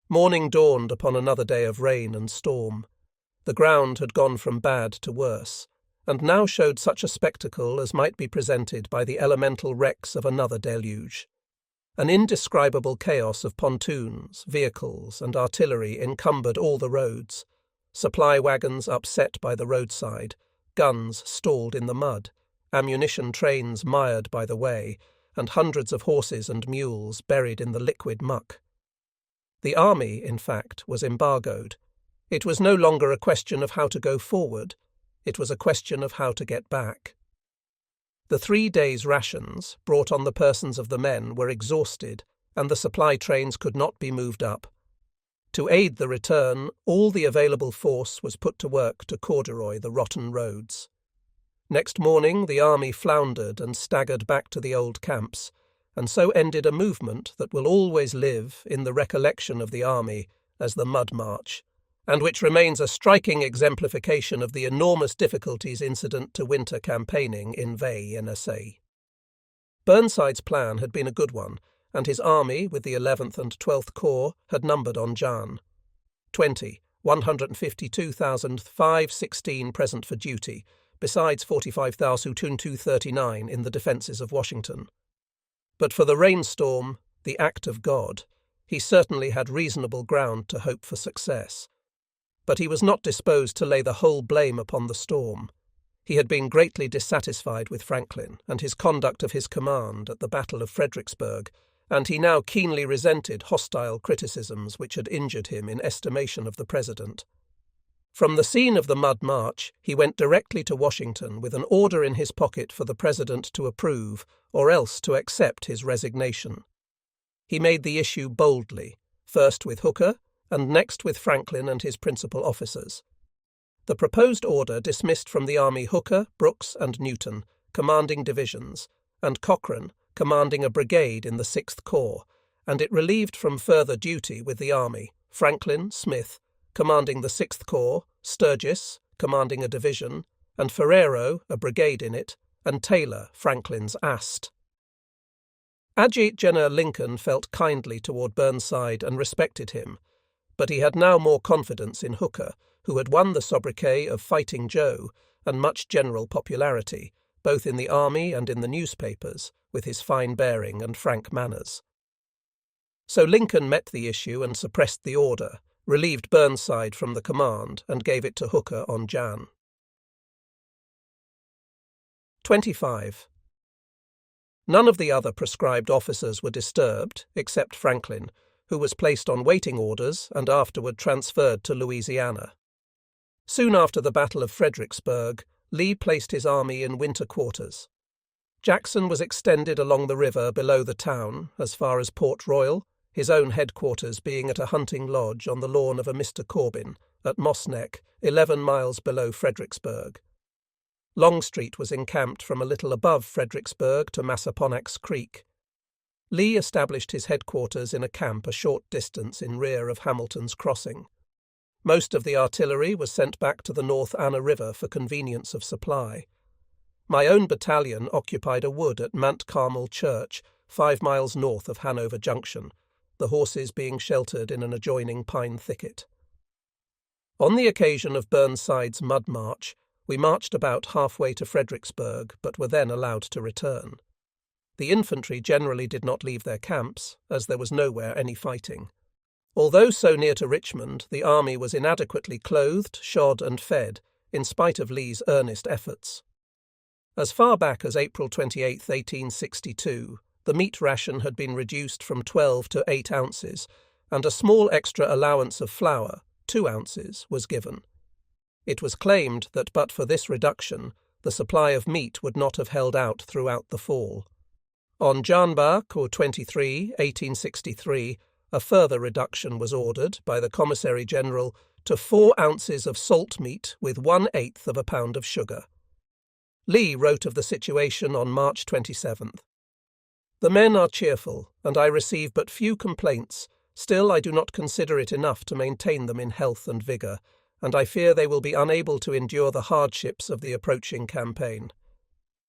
Morning dawned upon another day of rain and storm. The ground had gone from bad to worse, and now showed such a spectacle as might be presented by the elemental wrecks of another deluge. An indescribable chaos of pontoons, vehicles, and artillery encumbered all the roads, supply wagons upset by the roadside, guns stalled in the mud, ammunition trains mired by the way, and hundreds of horses and mules buried in the liquid muck. The army, in fact, was embargoed. It was no longer a question of how to go forward, it was a question of how to get back. The 3 days' rations brought on the persons of the men were exhausted, and the supply trains could not be moved up. To aid the return, all the available force was put to work to corduroy the rotten roads. Next morning the army floundered and staggered back to the old camps, and so ended a movement that will always live in the recollection of the army as the Mud March, and which remains a striking exemplification of the enormous difficulties incident to winter campaigning in Vai NSA. Burnside's plan had been a good one, and his army, with the 11th and 12th Corps, had numbered on Jan 152,516 present for duty, besides 45,239 in the defences of Washington. But for the rainstorm, the act of God, he certainly had reasonable ground to hope for success. But he was not disposed to lay the whole blame upon the storm. He had been greatly dissatisfied with Franklin and his conduct of his command at the Battle of Fredericksburg, and he now keenly resented hostile criticisms which had injured him in estimation of the President. From the scene of the Mud March, he went directly to Washington with an order in his pocket for the President to approve, or else to accept his resignation. He made the issue boldly, first with Hooker, and next with Franklin and his principal officers. The proposed order dismissed from the army Hooker, Brooks, and Newton, commanding divisions, and Cochrane, commanding a brigade in the 6th Corps, and it relieved from further duty with the army Franklin, Smith, commanding the 6th Corps, Sturgis, commanding a division, and Ferrero, a brigade in it, and Taylor, Franklin's ast. Adjutant General Lincoln felt kindly toward Burnside and respected him, but he had now more confidence in Hooker, who had won the sobriquet of Fighting Joe and much general popularity, both in the army and in the newspapers, with his fine bearing and frank manners. So Lincoln met the issue and suppressed the order, relieved Burnside from the command, and gave it to Hooker on Jan. 25. None of the other proscribed officers were disturbed, except Franklin, who was placed on waiting orders and afterward transferred to Louisiana. Soon after the Battle of Fredericksburg, Lee placed his army in winter quarters. Jackson was extended along the river below the town as far as Port Royal, his own headquarters being at a hunting lodge on the lawn of a Mr. Corbin at Moss Neck, 11 miles below Fredericksburg. Longstreet was encamped from a little above Fredericksburg to Massaponax Creek. Lee established his headquarters in a camp a short distance in rear of Hamilton's Crossing. Most of the artillery was sent back to the North Anna River for convenience of supply. My own battalion occupied a wood at Mount Carmel Church, 5 miles north of Hanover Junction, the horses being sheltered in an adjoining pine thicket. On the occasion of Burnside's Mud March, we marched about halfway to Fredericksburg, but were then allowed to return. The infantry generally did not leave their camps, as there was nowhere any fighting. Although so near to Richmond, the army was inadequately clothed, shod, and fed, in spite of Lee's earnest efforts. As far back as April 28, 1862, the meat ration had been reduced from 12 to 8 ounces, and a small extra allowance of flour, 2 ounces, was given. It was claimed that but for this reduction, the supply of meat would not have held out throughout the fall. On Janbach, or 23, 1863, a further reduction was ordered by the Commissary General to 4 ounces of salt meat with 1/8 of a pound of sugar. Lee wrote of the situation on March 27th. The men are cheerful, and I receive but few complaints. Still, I do not consider it enough to maintain them in health and vigour, and I fear they will be unable to endure the hardships of the approaching campaign.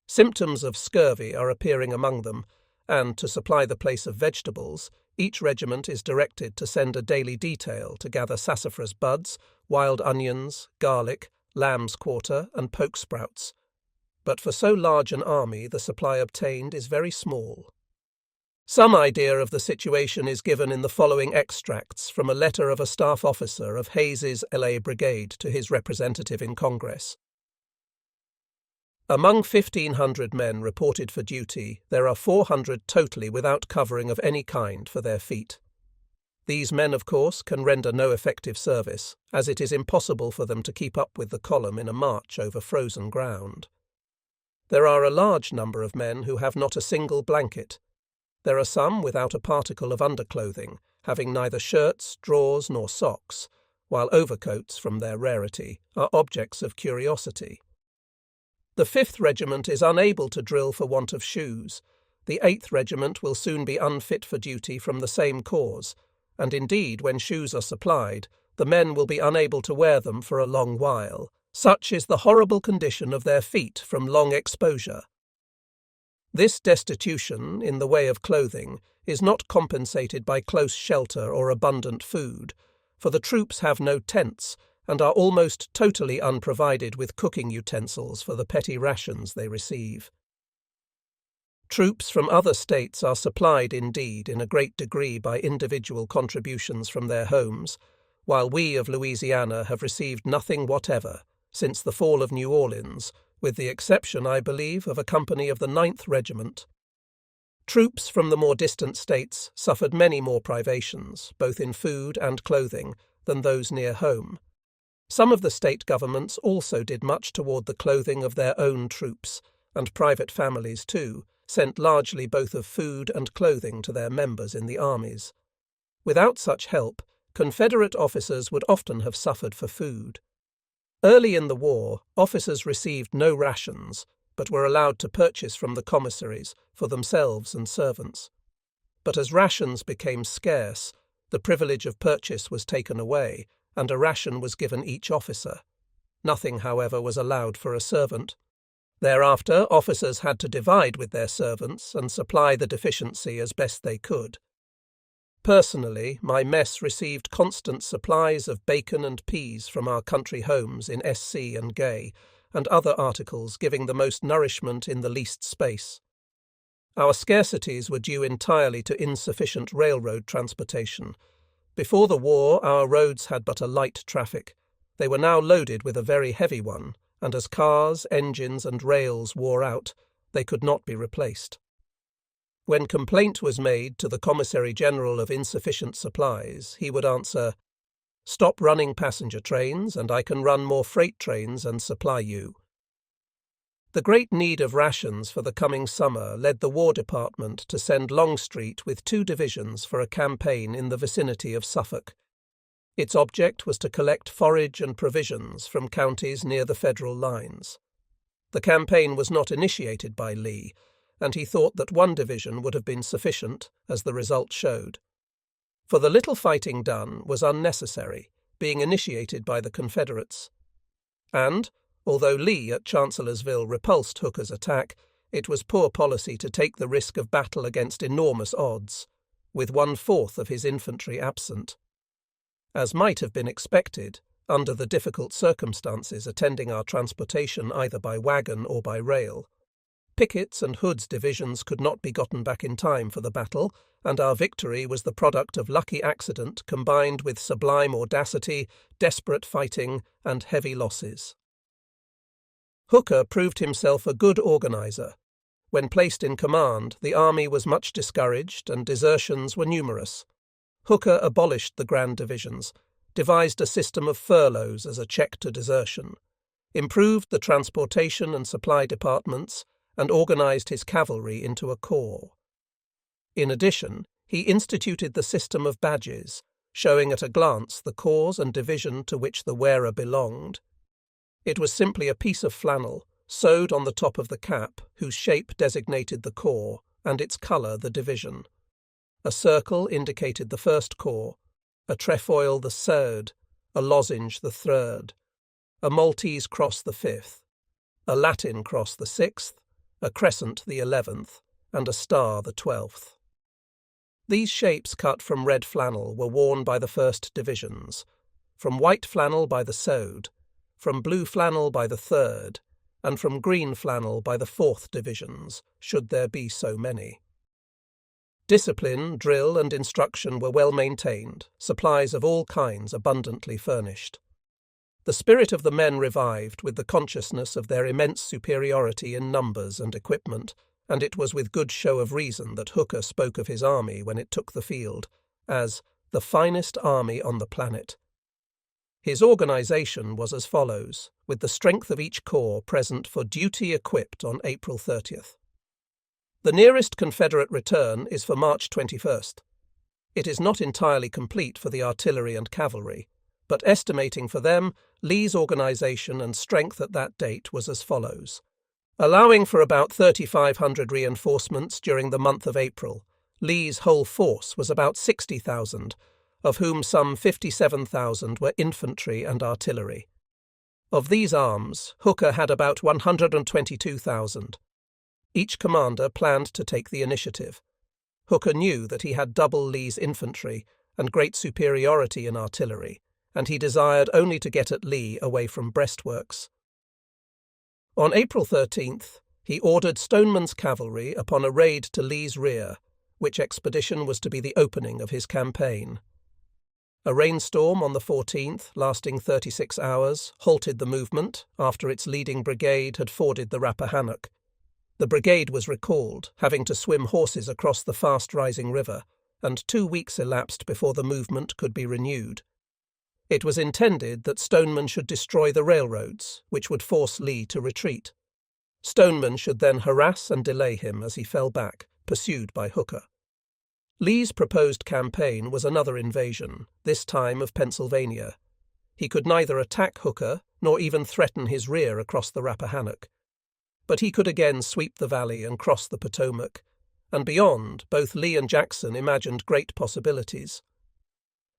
Symptoms of scurvy are appearing among them, and, to supply the place of vegetables, Each regiment is directed to send a daily detail to gather sassafras buds, wild onions, garlic, lamb's quarter, and poke sprouts. But for so large an army, the supply obtained is very small. Some idea of the situation is given in the following extracts from a letter of a staff officer of Hayes's LA Brigade to his representative in Congress. Among 1,500 men reported for duty, there are 400 totally without covering of any kind for their feet. These men, of course, can render no effective service, as it is impossible for them to keep up with the column in a march over frozen ground. There are a large number of men who have not a single blanket. There are some without a particle of underclothing, having neither shirts, drawers, nor socks, while overcoats, from their rarity, are objects of curiosity. The 5th Regiment is unable to drill for want of shoes. The 8th Regiment will soon be unfit for duty from the same cause, and indeed, when shoes are supplied, the men will be unable to wear them for a long while. Such is the horrible condition of their feet from long exposure. This destitution, in the way of clothing, is not compensated by close shelter or abundant food, for the troops have no tents, and are almost totally unprovided with cooking utensils for the petty rations they receive. Troops from other states are supplied indeed in a great degree by individual contributions from their homes, while we of Louisiana have received nothing whatever since the fall of New Orleans, with the exception, I believe, of a company of the 9th Regiment. Troops from the more distant states suffered many more privations, both in food and clothing, than those near home. Some of the state governments also did much toward the clothing of their own troops, and private families, too, sent largely both of food and clothing to their members in the armies. Without such help, Confederate officers would often have suffered for food. Early in the war, officers received no rations, but were allowed to purchase from the commissaries for themselves and servants. But as rations became scarce, the privilege of purchase was taken away, and a ration was given each officer. Nothing, however, was allowed for a servant. Thereafter, officers had to divide with their servants and supply the deficiency as best they could. Personally, my mess received constant supplies of bacon and peas from our country homes in SC and Gay, and other articles giving the most nourishment in the least space. Our scarcities were due entirely to insufficient railroad transportation. Before the war, our roads had but a light traffic. They were now loaded with a very heavy one, and as cars, engines, and rails wore out, they could not be replaced. When complaint was made to the Commissary General of insufficient supplies, he would answer, "Stop running passenger trains, and I can run more freight trains and supply you." The great need of rations for the coming summer led the War Department to send Longstreet with 2 divisions for a campaign in the vicinity of Suffolk. Its object was to collect forage and provisions from counties near the Federal lines. The campaign was not initiated by Lee, and he thought that 1 division would have been sufficient, as the result showed. For the little fighting done was unnecessary, being initiated by the Confederates. And, although Lee at Chancellorsville repulsed Hooker's attack, it was poor policy to take the risk of battle against enormous odds, with 1/4 of his infantry absent. As might have been expected, under the difficult circumstances attending our transportation either by wagon or by rail, Pickett's and Hood's divisions could not be gotten back in time for the battle, and our victory was the product of lucky accident combined with sublime audacity, desperate fighting, and heavy losses. Hooker proved himself a good organizer. When placed in command, the army was much discouraged and desertions were numerous. Hooker abolished the grand divisions, devised a system of furloughs as a check to desertion, improved the transportation and supply departments, and organized his cavalry into a corps. In addition, he instituted the system of badges, showing at a glance the corps and division to which the wearer belonged. It was simply a piece of flannel, sewed on the top of the cap, whose shape designated the corps, and its colour the division. A circle indicated the 1st Corps, a trefoil the 3rd, a lozenge the 3rd, a Maltese cross the 5th, a Latin cross the 6th, a crescent the 11th, and a star the 12th. These shapes cut from red flannel were worn by the 1st Divisions, from white flannel by the Sode, from blue flannel by the 3rd, and from green flannel by the 4th Divisions, should there be so many. Discipline, drill, and instruction were well maintained, supplies of all kinds abundantly furnished. The spirit of the men revived with the consciousness of their immense superiority in numbers and equipment, and it was with good show of reason that Hooker spoke of his army when it took the field as the finest army on the planet. His organization was as follows, with the strength of each corps present for duty equipped on April 30th. The nearest Confederate return is for March 21st. It is not entirely complete for the artillery and cavalry, but estimating for them, Lee's organization and strength at that date was as follows. Allowing for about 3,500 reinforcements during the month of April, Lee's whole force was about 60,000, of whom some 57,000 were infantry and artillery. Of these arms, Hooker had about 122,000. Each commander planned to take the initiative. Hooker knew that he had double Lee's infantry and great superiority in artillery, and he desired only to get at Lee away from breastworks. On April 13th, he ordered Stoneman's cavalry upon a raid to Lee's rear, which expedition was to be the opening of his campaign. A rainstorm on the 14th, lasting 36 hours, halted the movement after its leading brigade had forded the Rappahannock. The brigade was recalled, having to swim horses across the fast-rising river, and 2 weeks elapsed before the movement could be renewed. It was intended that Stoneman should destroy the railroads, which would force Lee to retreat. Stoneman should then harass and delay him as he fell back, pursued by Hooker. Lee's proposed campaign was another invasion, this time of Pennsylvania. He could neither attack Hooker nor even threaten his rear across the Rappahannock. But he could again sweep the valley and cross the Potomac, and beyond, both Lee and Jackson imagined great possibilities.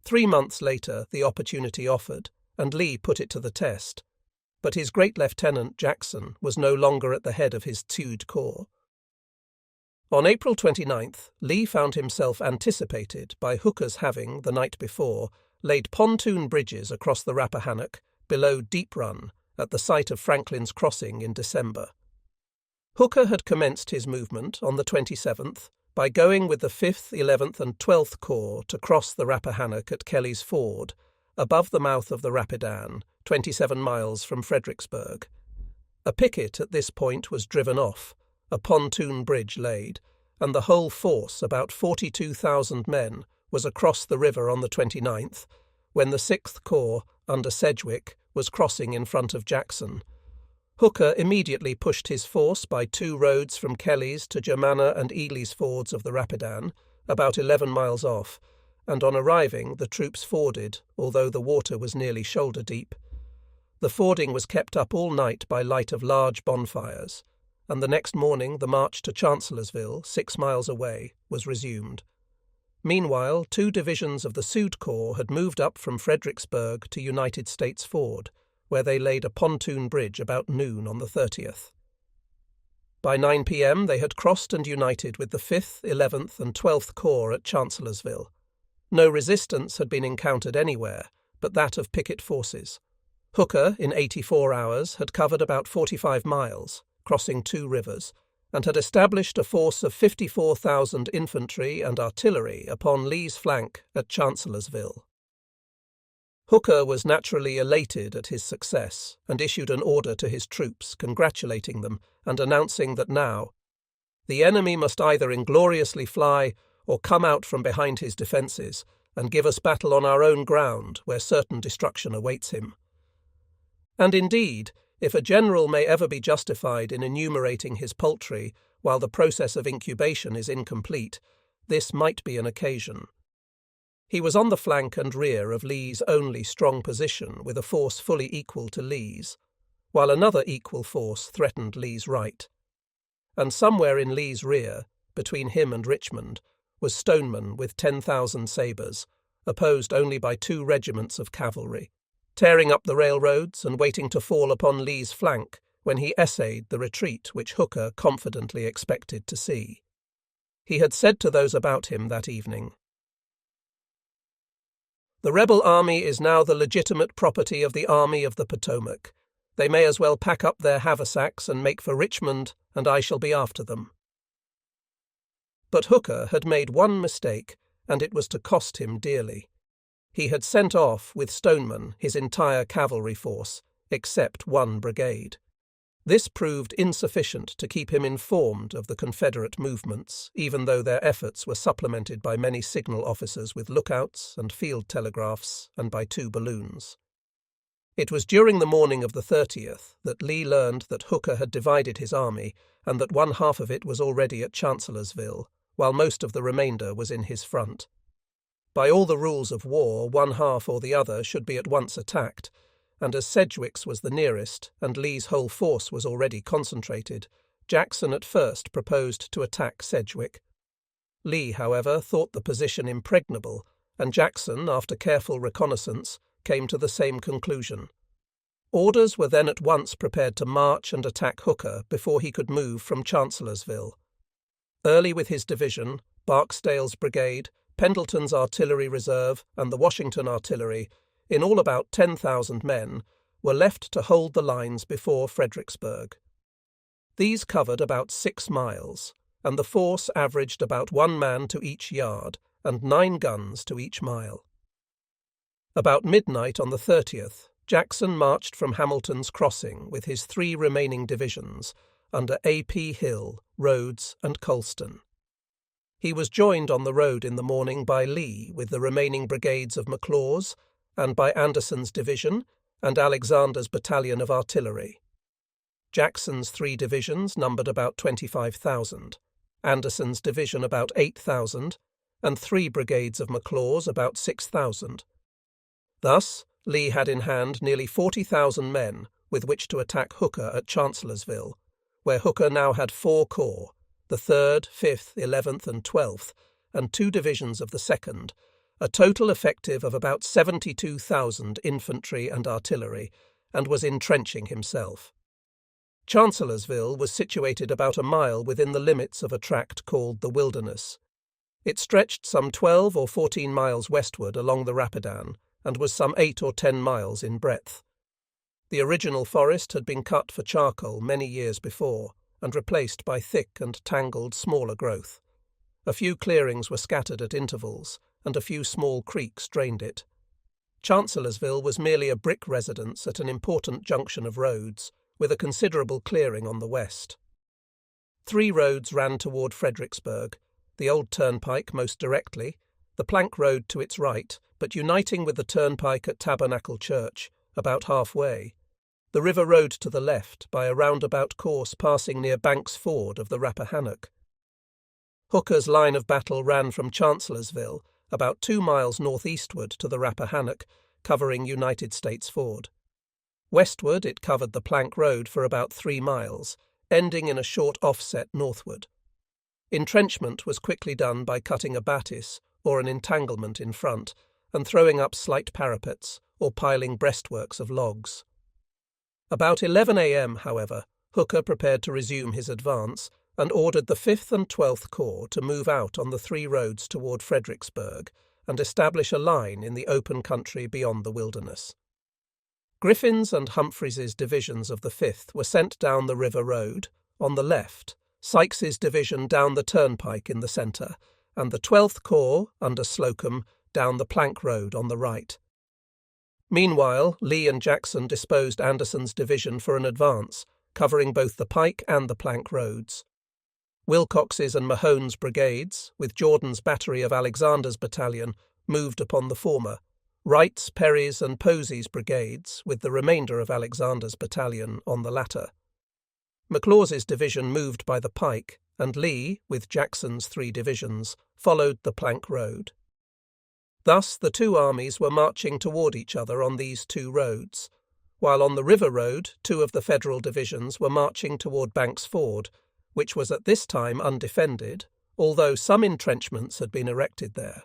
3 months later, the opportunity offered, and Lee put it to the test. But his great lieutenant, Jackson, was no longer at the head of his Tude Corps. On April 29th, Lee found himself anticipated by Hooker's having, the night before, laid pontoon bridges across the Rappahannock below Deep Run at the site of Franklin's Crossing in December. Hooker had commenced his movement on the 27th by going with the 5th, 11th and 12th Corps to cross the Rappahannock at Kelly's Ford, above the mouth of the Rapidan, 27 miles from Fredericksburg. A picket at this point was driven off, a pontoon bridge laid, and the whole force, about 42,000 men, was across the river on the 29th, when the 6th Corps, under Sedgwick, was crossing in front of Jackson. Hooker immediately pushed his force by 2 roads from Kelly's to Germanna and Ely's fords of the Rapidan, about 11 miles off, and on arriving the troops forded, although the water was nearly shoulder deep. The fording was kept up all night by light of large bonfires, and the next morning the march to Chancellorsville, 6 miles away, was resumed. Meanwhile, 2 divisions of the Sude Corps had moved up from Fredericksburg to United States Ford, where they laid a pontoon bridge about noon on the 30th. By 9 p.m. they had crossed and united with the 5th, 11th and 12th Corps at Chancellorsville. No resistance had been encountered anywhere but that of picket forces. Hooker, in 84 hours, had covered about 45 miles, crossing 2 rivers, and had established a force of 54,000 infantry and artillery upon Lee's flank at Chancellorsville. Hooker was naturally elated at his success and issued an order to his troops congratulating them and announcing that now the enemy must either ingloriously fly or come out from behind his defences and give us battle on our own ground where certain destruction awaits him. And indeed, if a general may ever be justified in enumerating his poultry while the process of incubation is incomplete, this might be an occasion. He was on the flank and rear of Lee's only strong position with a force fully equal to Lee's, while another equal force threatened Lee's right. And somewhere in Lee's rear, between him and Richmond, was Stoneman with 10,000 sabres, opposed only by 2 regiments of cavalry, tearing up the railroads and waiting to fall upon Lee's flank when he essayed the retreat which Hooker confidently expected to see. He had said to those about him that evening, "The rebel army is now the legitimate property of the Army of the Potomac. They may as well pack up their haversacks and make for Richmond, and I shall be after them." But Hooker had made one mistake, and it was to cost him dearly. He had sent off with Stoneman his entire cavalry force, except one brigade. This proved insufficient to keep him informed of the Confederate movements, even though their efforts were supplemented by many signal officers with lookouts and field telegraphs, and by 2 balloons. It was during the morning of the 30th that Lee learned that Hooker had divided his army, and that one half of it was already at Chancellorsville, while most of the remainder was in his front. By all the rules of war, one half or the other should be at once attacked, and as Sedgwick's was the nearest, and Lee's whole force was already concentrated, Jackson at first proposed to attack Sedgwick. Lee, however, thought the position impregnable, and Jackson, after careful reconnaissance, came to the same conclusion. Orders were then at once prepared to march and attack Hooker before he could move from Chancellorsville. Early with his division, Barksdale's brigade, Pendleton's artillery reserve, and the Washington artillery, in all about 10,000 men, were left to hold the lines before Fredericksburg. These covered about 6 miles, and the force averaged about 1 man to each yard and 9 guns to each mile. About midnight on the 30th, Jackson marched from Hamilton's Crossing with his 3 remaining divisions under A.P. Hill, Rhodes, and Colston. He was joined on the road in the morning by Lee with the remaining brigades of McLaws, and by Anderson's division and Alexander's battalion of artillery. Jackson's 3 divisions numbered about 25,000, Anderson's division about 8,000, and 3 brigades of McLaws about 6,000. Thus, Lee had in hand nearly 40,000 men with which to attack Hooker at Chancellorsville, where Hooker now had 4 corps, the 3rd, 5th, 11th, and 12th, and 2 divisions of the 2nd, a total effective of about 72,000 infantry and artillery, and was entrenching himself. Chancellorsville was situated about a mile within the limits of a tract called the Wilderness. It stretched some 12 or 14 miles westward along the Rapidan, and was some 8 or 10 miles in breadth. The original forest had been cut for charcoal many years before, and replaced by thick and tangled smaller growth. A few clearings were scattered at intervals, and a few small creeks drained it. Chancellorsville was merely a brick residence at an important junction of roads, with a considerable clearing on the west. 3 roads ran toward Fredericksburg, the old turnpike most directly, the plank road to its right, but uniting with the turnpike at Tabernacle Church, about halfway, the river road to the left by a roundabout course passing near Banks Ford of the Rappahannock. Hooker's line of battle ran from Chancellorsville about 2 miles northeastward to the Rappahannock, covering United States Ford. Westward it covered the plank road for about 3 miles, ending in a short offset northward. Entrenchment was quickly done by cutting a battis, or an entanglement in front, and throwing up slight parapets, or piling breastworks of logs. About 11 a.m., however, Hooker prepared to resume his advance, and ordered the 5th and 12th Corps to move out on the 3 roads toward Fredericksburg and establish a line in the open country beyond the Wilderness. Griffin's and Humphreys's divisions of the 5th were sent down the river road, on the left, Sykes's division down the turnpike in the centre, and the 12th Corps, under Slocum, down the plank road on the right. Meanwhile, Lee and Jackson disposed Anderson's division for an advance, covering both the pike and the plank roads. Wilcox's and Mahone's brigades, with Jordan's battery of Alexander's battalion, moved upon the former. Wright's, Perry's, and Posey's brigades, with the remainder of Alexander's battalion, on the latter. McLaws's division moved by the pike, and Lee, with Jackson's 3 divisions, followed the plank road. Thus the 2 armies were marching toward each other on these 2 roads, while on the river road 2 of the Federal divisions were marching toward Banks Ford, which was at this time undefended, although some entrenchments had been erected there.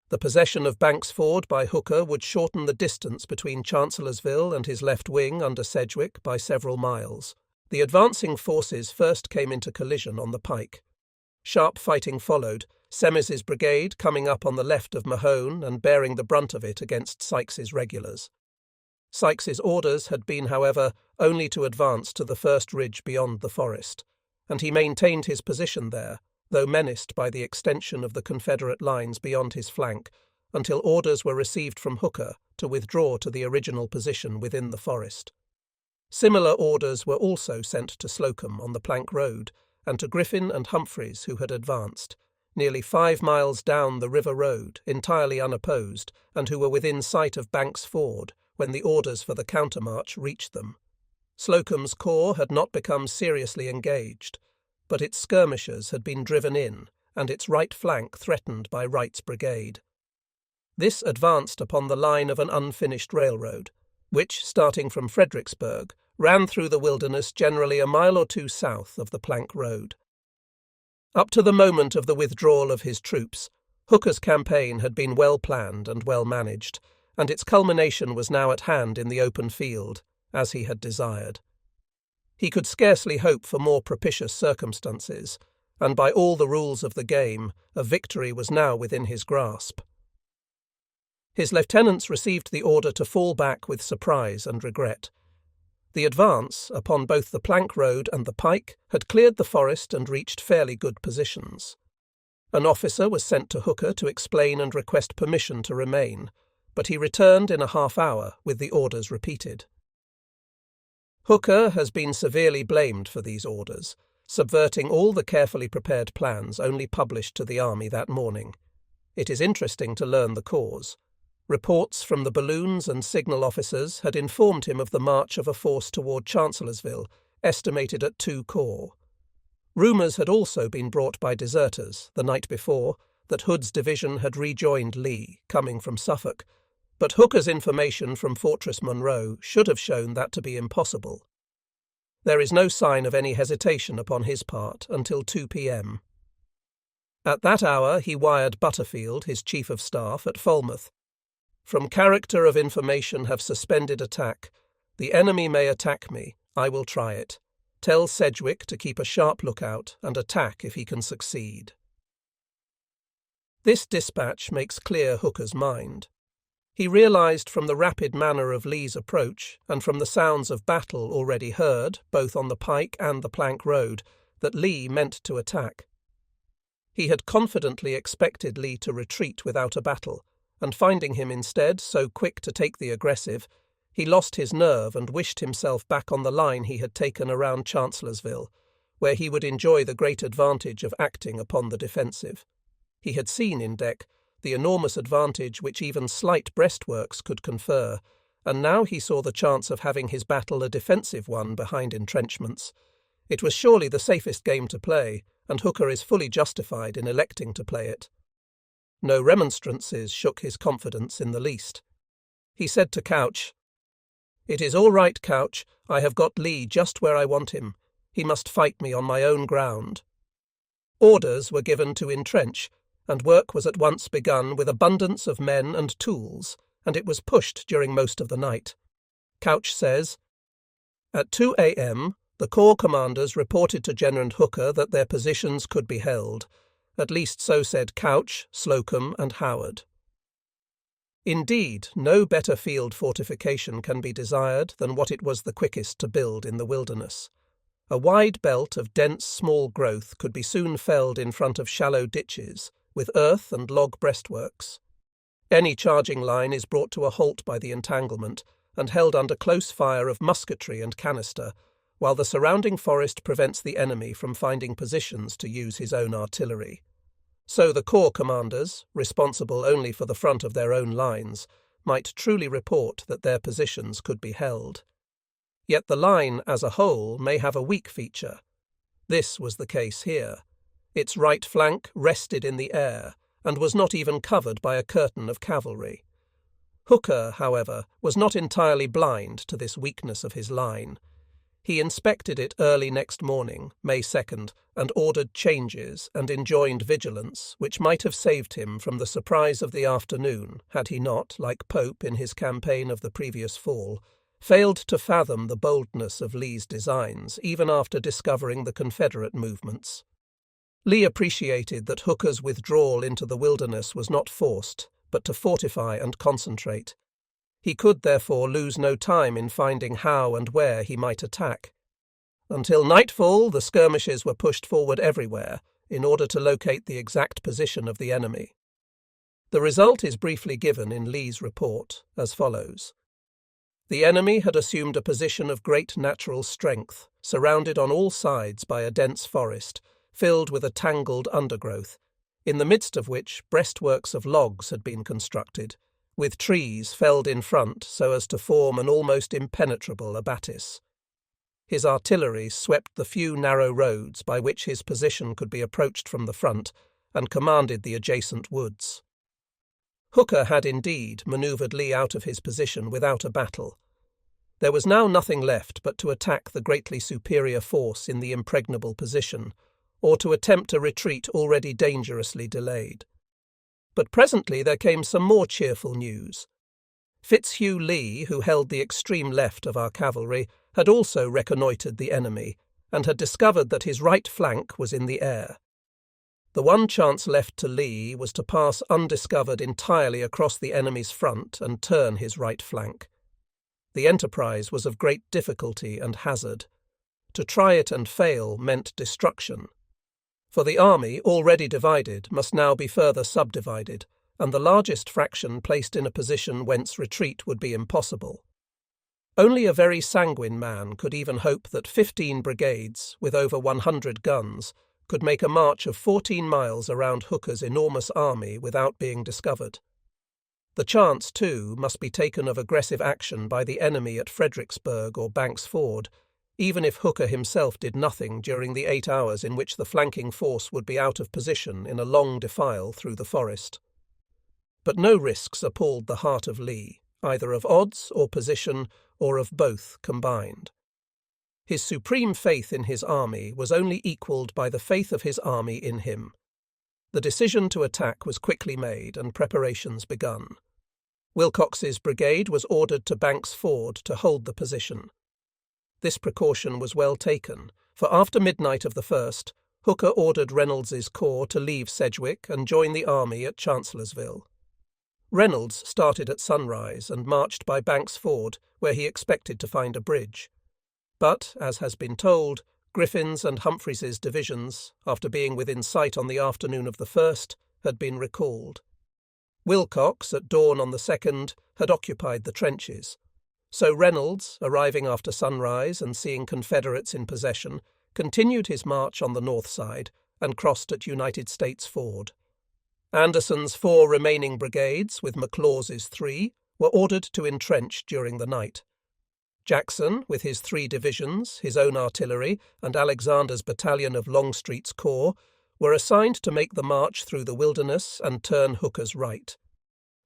The possession of Banks Ford by Hooker would shorten the distance between Chancellorsville and his left wing under Sedgwick by several miles. The advancing forces first came into collision on the pike. Sharp fighting followed, Semmes's brigade coming up on the left of Mahone and bearing the brunt of it against Sykes's regulars. Sykes's orders had been, however, only to advance to the first ridge beyond the forest, and he maintained his position there, though menaced by the extension of the Confederate lines beyond his flank, until orders were received from Hooker to withdraw to the original position within the forest. Similar orders were also sent to Slocum on the Plank Road, and to Griffin and Humphreys, who had advanced, nearly 5 miles down the river road, entirely unopposed, and who were within sight of Banks Ford when the orders for the countermarch reached them. Slocum's corps had not become seriously engaged, but its skirmishers had been driven in, and its right flank threatened by Wright's brigade. This advanced upon the line of an unfinished railroad, which, starting from Fredericksburg, ran through the wilderness generally a mile or two south of the Plank Road. Up to the moment of the withdrawal of his troops, Hooker's campaign had been well planned and well managed, and its culmination was now at hand in the open field, as he had desired. He could scarcely hope for more propitious circumstances, and by all the rules of the game, a victory was now within his grasp. His lieutenants received the order to fall back with surprise and regret. The advance, upon both the Plank Road and the Pike, had cleared the forest and reached fairly good positions. An officer was sent to Hooker to explain and request permission to remain, but he returned in a half-hour with the orders repeated. Hooker has been severely blamed for these orders, subverting all the carefully prepared plans only published to the army that morning. It is interesting to learn the cause. Reports from the balloons and signal officers had informed him of the march of a force toward Chancellorsville, estimated at 2 corps. Rumours had also been brought by deserters, the night before, that Hood's division had rejoined Lee, coming from Suffolk, but Hooker's information from Fortress Monroe should have shown that to be impossible. There is no sign of any hesitation upon his part until 2 p.m. At that hour he wired Butterfield, his chief of staff, at Falmouth. From character of information have suspended attack. The enemy may attack me. I will try it. Tell Sedgwick to keep a sharp lookout and attack if he can succeed. This dispatch makes clear Hooker's mind. He realized from the rapid manner of Lee's approach and from the sounds of battle already heard, both on the Pike and the Plank Road, that Lee meant to attack. He had confidently expected Lee to retreat without a battle, and finding him instead so quick to take the aggressive, he lost his nerve and wished himself back on the line he had taken around Chancellorsville, where he would enjoy the great advantage of acting upon the defensive. He had seen in Deck the enormous advantage which even slight breastworks could confer, and now he saw the chance of having his battle a defensive one behind entrenchments. It was surely the safest game to play, and Hooker is fully justified in electing to play it. No remonstrances shook his confidence in the least. He said to Couch, "It is all right, Couch. I have got Lee just where I want him. He must fight me on my own ground." Orders were given to entrench, and work was at once begun with abundance of men and tools, and it was pushed during most of the night. Couch says, "At 2 a.m., the corps commanders reported to General Hooker that their positions could be held. At least so said Couch, Slocum, and Howard. Indeed, no better field fortification can be desired than what it was the quickest to build in the wilderness. A wide belt of dense small growth could be soon felled in front of shallow ditches, with earth and log breastworks. Any charging line is brought to a halt by the entanglement, and held under close fire of musketry and canister, while the surrounding forest prevents the enemy from finding positions to use his own artillery. So the corps commanders, responsible only for the front of their own lines, might truly report that their positions could be held. Yet the line as a whole may have a weak feature. This was the case here. Its right flank rested in the air, and was not even covered by a curtain of cavalry. Hooker, however, was not entirely blind to this weakness of his line. He inspected it early next morning, May 2nd, and ordered changes and enjoined vigilance, which might have saved him from the surprise of the afternoon had he not, like Pope in his campaign of the previous fall, failed to fathom the boldness of Lee's designs even after discovering the Confederate movements. Lee appreciated that Hooker's withdrawal into the wilderness was not forced, but to fortify and concentrate. He could, therefore, lose no time in finding how and where he might attack. Until nightfall, the skirmishes were pushed forward everywhere in order to locate the exact position of the enemy. The result is briefly given in Lee's report, as follows. The enemy had assumed a position of great natural strength, surrounded on all sides by a dense forest, filled with a tangled undergrowth, in the midst of which breastworks of logs had been constructed, with trees felled in front so as to form an almost impenetrable abattis. His artillery swept the few narrow roads by which his position could be approached from the front and commanded the adjacent woods. Hooker had indeed manoeuvred Lee out of his position without a battle. There was now nothing left but to attack the greatly superior force in the impregnable position, or to attempt a retreat already dangerously delayed. But presently there came some more cheerful news. Fitzhugh Lee, who held the extreme left of our cavalry, had also reconnoitred the enemy, and had discovered that his right flank was in the air. The one chance left to Lee was to pass undiscovered entirely across the enemy's front and turn his right flank. The enterprise was of great difficulty and hazard. To try it and fail meant destruction. For the army, already divided, must now be further subdivided, and the largest fraction placed in a position whence retreat would be impossible. Only a very sanguine man could even hope that 15 brigades, with over 100 guns, could make a march of 14 miles around Hooker's enormous army without being discovered. The chance, too, must be taken of aggressive action by the enemy at Fredericksburg or Banks Ford, even if Hooker himself did nothing during the 8 hours in which the flanking force would be out of position in a long defile through the forest. But no risks appalled the heart of Lee, either of odds or position, or of both combined. His supreme faith in his army was only equalled by the faith of his army in him. The decision to attack was quickly made and preparations begun. Wilcox's brigade was ordered to Banks Ford to hold the position. This precaution was well taken, for after midnight of the 1st, Hooker ordered Reynolds's corps to leave Sedgwick and join the army at Chancellorsville. Reynolds started at sunrise and marched by Banks Ford, where he expected to find a bridge. But, as has been told, Griffin's and Humphreys's divisions, after being within sight on the afternoon of the 1st, had been recalled. Wilcox, at dawn on the 2nd, had occupied the trenches. So Reynolds, arriving after sunrise and seeing Confederates in possession, continued his march on the north side and crossed at United States Ford. Anderson's 4 remaining brigades, with McLaws's 3, were ordered to entrench during the night. Jackson, with his 3 divisions, his own artillery, and Alexander's battalion of Longstreet's corps, were assigned to make the march through the wilderness and turn Hooker's right.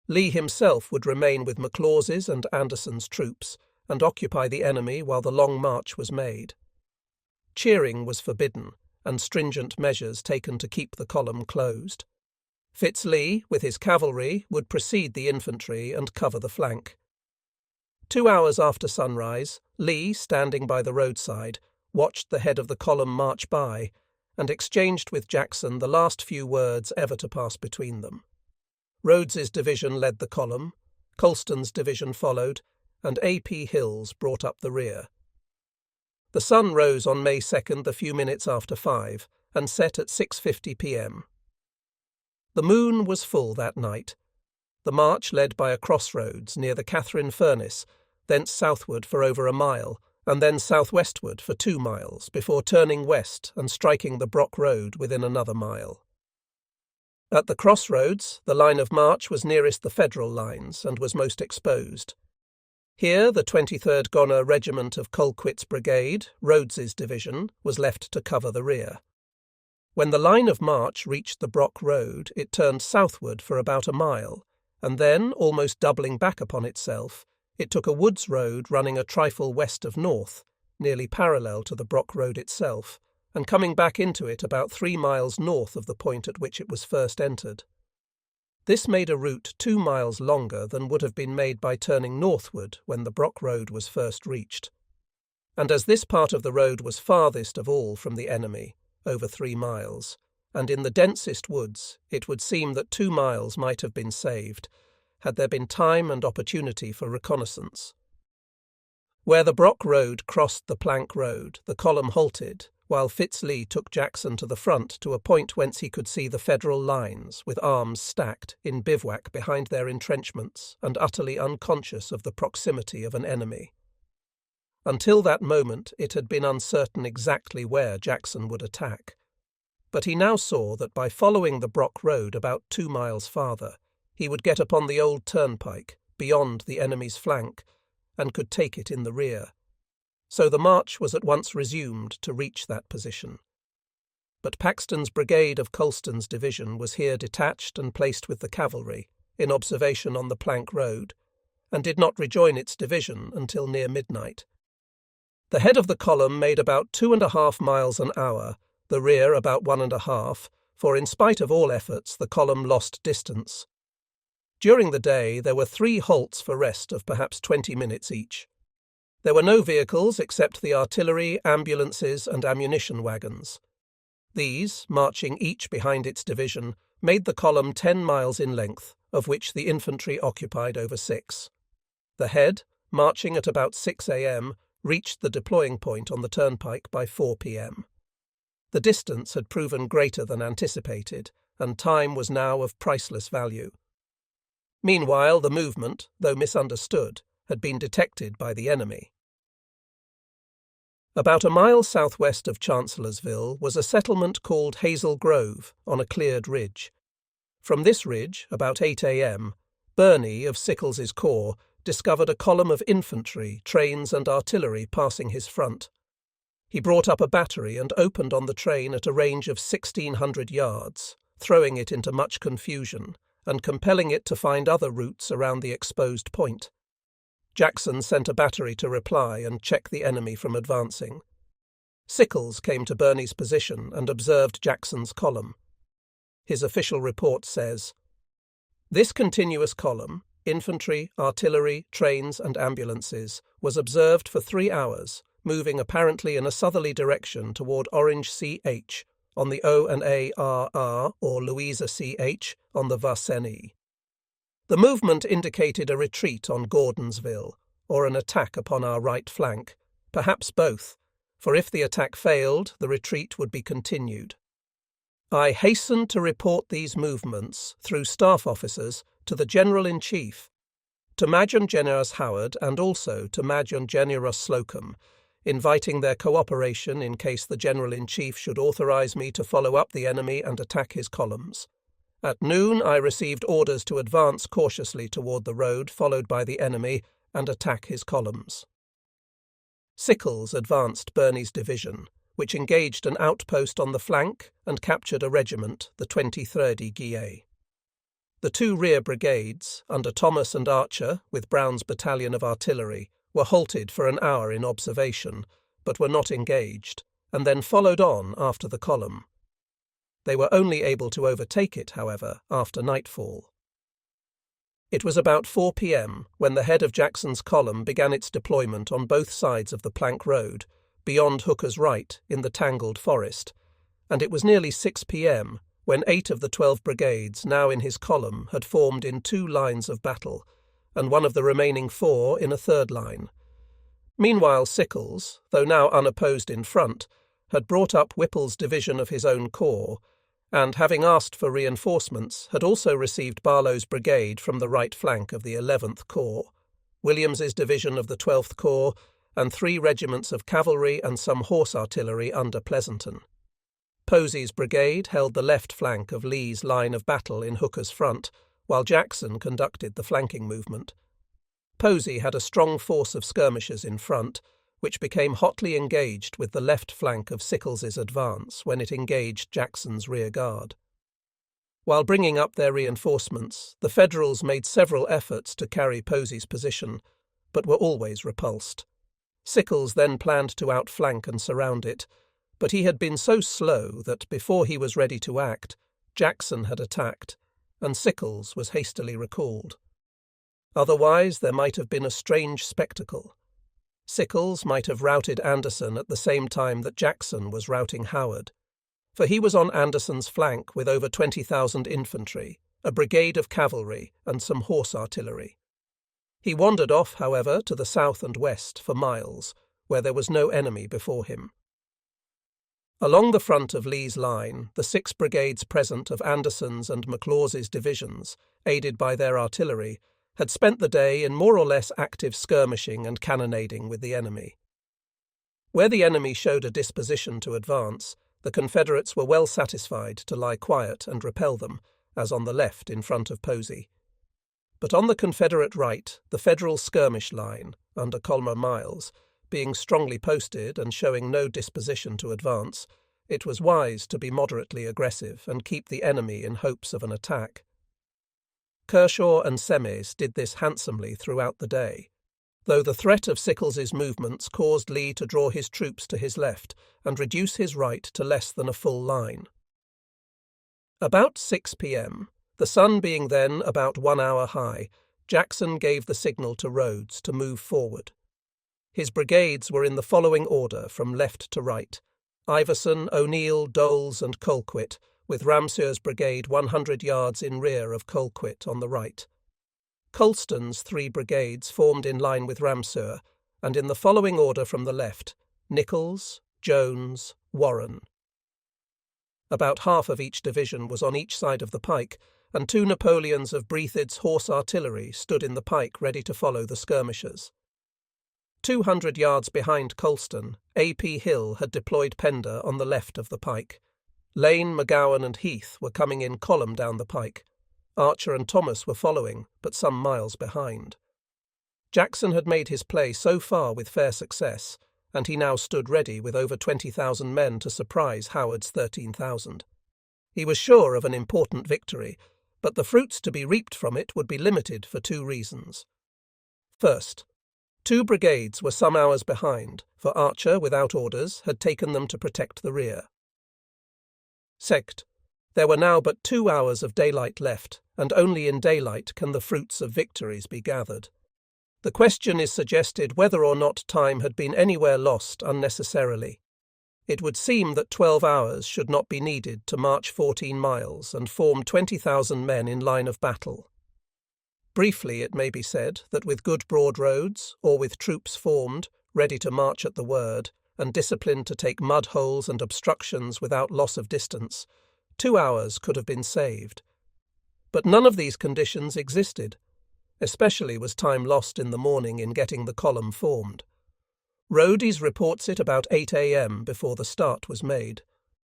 Lee himself would remain with McLaws's and Anderson's troops and occupy the enemy while the long march was made. Cheering was forbidden, and stringent measures taken to keep the column closed. Fitz-Lee, with his cavalry, would precede the infantry and cover the flank. 2 hours after sunrise, Lee, standing by the roadside, watched the head of the column march by, and exchanged with Jackson the last few words ever to pass between them. Rhodes's division led the column, Colston's division followed, and A.P. Hill's brought up the rear. The sun rose on May 2nd a few minutes after 5, and set at 6:50 p.m. The moon was full that night. The march led by a crossroads near the Catherine Furnace, thence southward for over a mile, and then southwestward for 2 miles, before turning west and striking the Brock Road within another mile. At the crossroads, the line of march was nearest the Federal lines and was most exposed. Here the 23rd Gonner Regiment of Colquitt's brigade, Rhodes's division, was left to cover the rear. When the line of march reached the Brock Road, it turned southward for about a mile, and then, almost doubling back upon itself, it took a woods road running a trifle west of north, nearly parallel to the Brock Road itself, and coming back into it about 3 miles north of the point at which it was first entered. This made a route 2 miles longer than would have been made by turning northward when the Brock Road was first reached. And as this part of the road was farthest of all from the enemy, over 3 miles, and in the densest woods it would seem that 2 miles might have been saved, had there been time and opportunity for reconnaissance. Where the Brock Road crossed the Plank Road, the column halted, while Fitz-Lee took Jackson to the front to a point whence he could see the Federal lines, with arms stacked, in bivouac behind their entrenchments and utterly unconscious of the proximity of an enemy. Until that moment it had been uncertain exactly where Jackson would attack. But he now saw that by following the Brock Road about 2 miles farther, he would get upon the old turnpike, beyond the enemy's flank, and could take it in the rear. So the march was at once resumed to reach that position. But Paxton's brigade of Colston's division was here detached and placed with the cavalry, in observation on the Plank Road, and did not rejoin its division until near midnight. The head of the column made about 2.5 miles an hour, the rear about 1.5, for in spite of all efforts the column lost distance. During the day there were 3 halts for rest of perhaps 20 minutes each. There were no vehicles except the artillery, ambulances and ammunition wagons. These, marching each behind its division, made the column 10 miles in length, of which the infantry occupied over 6. The head, marching at about 6 a.m., reached the deploying point on the turnpike by 4 p.m. The distance had proven greater than anticipated, and time was now of priceless value. Meanwhile, the movement, though misunderstood, had been detected by the enemy. About a mile southwest of Chancellorsville was a settlement called Hazel Grove on a cleared ridge. From this ridge, about 8 a.m., Birney of Sickles's corps discovered a column of infantry, trains and artillery passing his front. He brought up a battery and opened on the train at a range of 1,600 yards, throwing it into much confusion and compelling it to find other routes around the exposed point. Jackson sent a battery to reply and check the enemy from advancing. Sickles came to Birney's position and observed Jackson's column. His official report says, "This continuous column, infantry, artillery, trains and ambulances, was observed for 3 hours, moving apparently in a southerly direction toward Orange CH on the O&A-RR or Louisa CH on the Varseney. The movement indicated a retreat on Gordonsville, or an attack upon our right flank, perhaps both, for if the attack failed, the retreat would be continued. I hastened to report these movements, through staff officers, to the General-in-Chief, to Major General Howard and also to Major General Slocum, inviting their cooperation in case the General-in-Chief should authorize me to follow up the enemy and attack his columns. At noon I received orders to advance cautiously toward the road followed by the enemy and attack his columns." Sickles advanced Birney's division, which engaged an outpost on the flank and captured a regiment, the 23rd Guiers. The 2 rear brigades, under Thomas and Archer, with Brown's battalion of artillery, were halted for an hour in observation, but were not engaged, and then followed on after the column. They were only able to overtake it, however, after nightfall. It was about 4 p.m. when the head of Jackson's column began its deployment on both sides of the Plank Road, beyond Hooker's right in the tangled forest, and it was nearly 6 p.m. when 8 of the 12 brigades now in his column had formed in 2 lines of battle, and one of the remaining 4 in a third line. Meanwhile Sickles, though now unopposed in front, had brought up Whipple's division of his own corps, and, having asked for reinforcements, had also received Barlow's brigade from the right flank of the 11th Corps, Williams's division of the 12th Corps, and 3 regiments of cavalry and some horse artillery under Pleasanton. Posey's brigade held the left flank of Lee's line of battle in Hooker's front, while Jackson conducted the flanking movement. Posey had a strong force of skirmishers in front, which became hotly engaged with the left flank of Sickles's advance when it engaged Jackson's rear guard. While bringing up their reinforcements, the Federals made several efforts to carry Posey's position, but were always repulsed. Sickles then planned to outflank and surround it, but he had been so slow that before he was ready to act, Jackson had attacked, and Sickles was hastily recalled. Otherwise there might have been a strange spectacle. Sickles might have routed Anderson at the same time that Jackson was routing Howard. for he was on Anderson's flank with over 20,000 infantry, a brigade of cavalry, and some horse artillery. He wandered off, however, to the south and west for miles, where there was no enemy before him. Along the front of Lee's line, the 6 brigades present of Anderson's and McLaws's divisions, aided by their artillery, had spent the day in more or less active skirmishing and cannonading with the enemy. Where the enemy showed a disposition to advance, the Confederates were well satisfied to lie quiet and repel them, as on the left in front of Posey. But on the Confederate right, the Federal skirmish line, under Colmer Miles, being strongly posted and showing no disposition to advance, it was wise to be moderately aggressive and keep the enemy in hopes of an attack. Kershaw and Semmes did this handsomely throughout the day, though the threat of Sickles's movements caused Lee to draw his troops to his left and reduce his right to less than a full line. About 6 p.m., the sun being then about 1 hour high, Jackson gave the signal to Rhodes to move forward. His brigades were in the following order from left to right: Iverson, O'Neill, Doles, and Colquitt, with Ramseur's brigade 100 yards in rear of Colquitt on the right. Colston's 3 brigades formed in line with Ramseur, and in the following order from the left: Nichols, Jones, Warren. About half of each division was on each side of the pike, and 2 Napoleons of Breathitt's horse artillery stood in the pike ready to follow the skirmishers. 200 yards behind Colston, A.P. Hill had deployed Pender on the left of the pike. Lane, McGowan, and Heath were coming in column down the pike. Archer and Thomas were following, but some miles behind. Jackson had made his play so far with fair success, and he now stood ready with over 20,000 men to surprise Howard's 13,000. He was sure of an important victory, but the fruits to be reaped from it would be limited for 2 reasons. First, 2 brigades were some hours behind, for Archer, without orders, had taken them to protect the rear. Second, there were now but 2 hours of daylight left, and only in daylight can the fruits of victories be gathered. The question is suggested whether or not time had been anywhere lost unnecessarily. It would seem that 12 hours should not be needed to march 14 miles and form 20,000 men in line of battle. Briefly, it may be said that with good broad roads, or with troops formed, ready to march at the word, and disciplined to take mud holes and obstructions without loss of distance, 2 hours could have been saved. But none of these conditions existed. Especially was time lost in the morning in getting the column formed. Rhodes reports it about 8 a.m. before the start was made.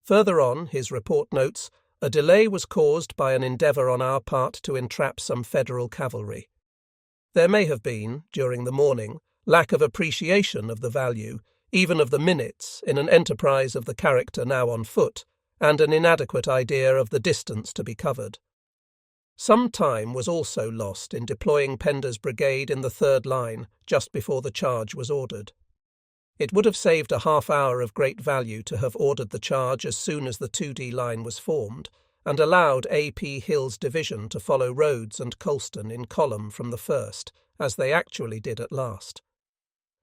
Further on, his report notes, a delay was caused by an endeavour on our part to entrap some Federal cavalry. There may have been, during the morning, lack of appreciation of the value, even of the minutes, in an enterprise of the character now on foot, and an inadequate idea of the distance to be covered. Some time was also lost in deploying Pender's brigade in the 3rd line just before the charge was ordered. It would have saved a half-hour of great value to have ordered the charge as soon as the 2D line was formed, and allowed A.P. Hill's division to follow Rhodes and Colston in column from the first, as they actually did at last.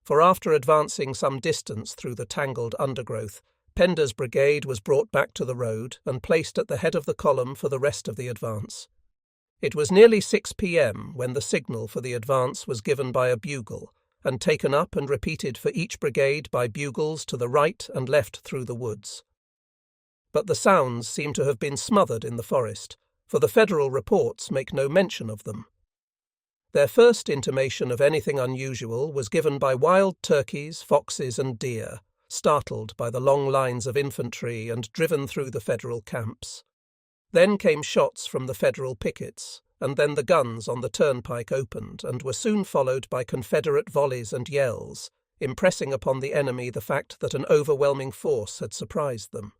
For after advancing some distance through the tangled undergrowth, Pender's brigade was brought back to the road and placed at the head of the column for the rest of the advance. It was nearly 6 p.m. when the signal for the advance was given by a bugle, and taken up and repeated for each brigade by bugles to the right and left through the woods. But the sounds seem to have been smothered in the forest, for the Federal reports make no mention of them. Their first intimation of anything unusual was given by wild turkeys, foxes, and deer, startled by the long lines of infantry and driven through the Federal camps. Then came shots from the Federal pickets, and then the guns on the turnpike opened and were soon followed by Confederate volleys and yells, impressing upon the enemy the fact that an overwhelming force had surprised them.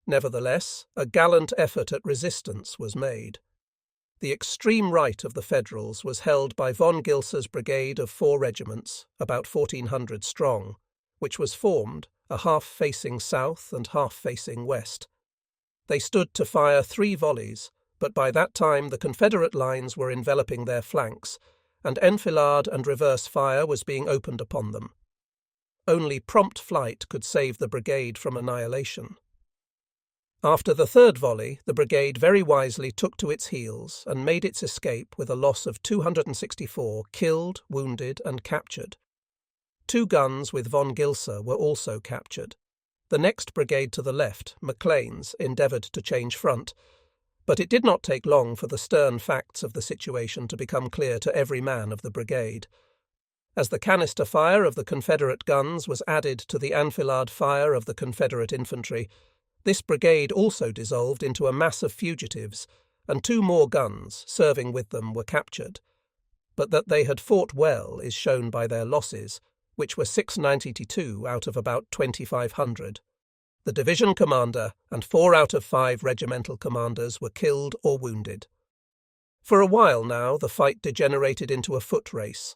Nevertheless, a gallant effort at resistance was made. The extreme right of the Federals was held by von Gilser's brigade of 4 regiments, about 1,400 strong, which was formed, a half facing south and half facing west. They stood to fire 3 volleys, but by that time the Confederate lines were enveloping their flanks, and enfilade and reverse fire was being opened upon them. Only prompt flight could save the brigade from annihilation. After the third volley, the brigade very wisely took to its heels and made its escape with a loss of 264 killed, wounded, and captured. 2 guns with von Gilsa were also captured. The next brigade to the left, Maclean's, endeavoured to change front, but it did not take long for the stern facts of the situation to become clear to every man of the brigade. As the canister fire of the Confederate guns was added to the enfilade fire of the Confederate infantry, this brigade also dissolved into a mass of fugitives, and 2 more guns, serving with them, were captured. But that they had fought well is shown by their losses, which were 692 out of about 2,500. The division commander and 4 out of 5 regimental commanders were killed or wounded. For a while now the fight degenerated into a foot race.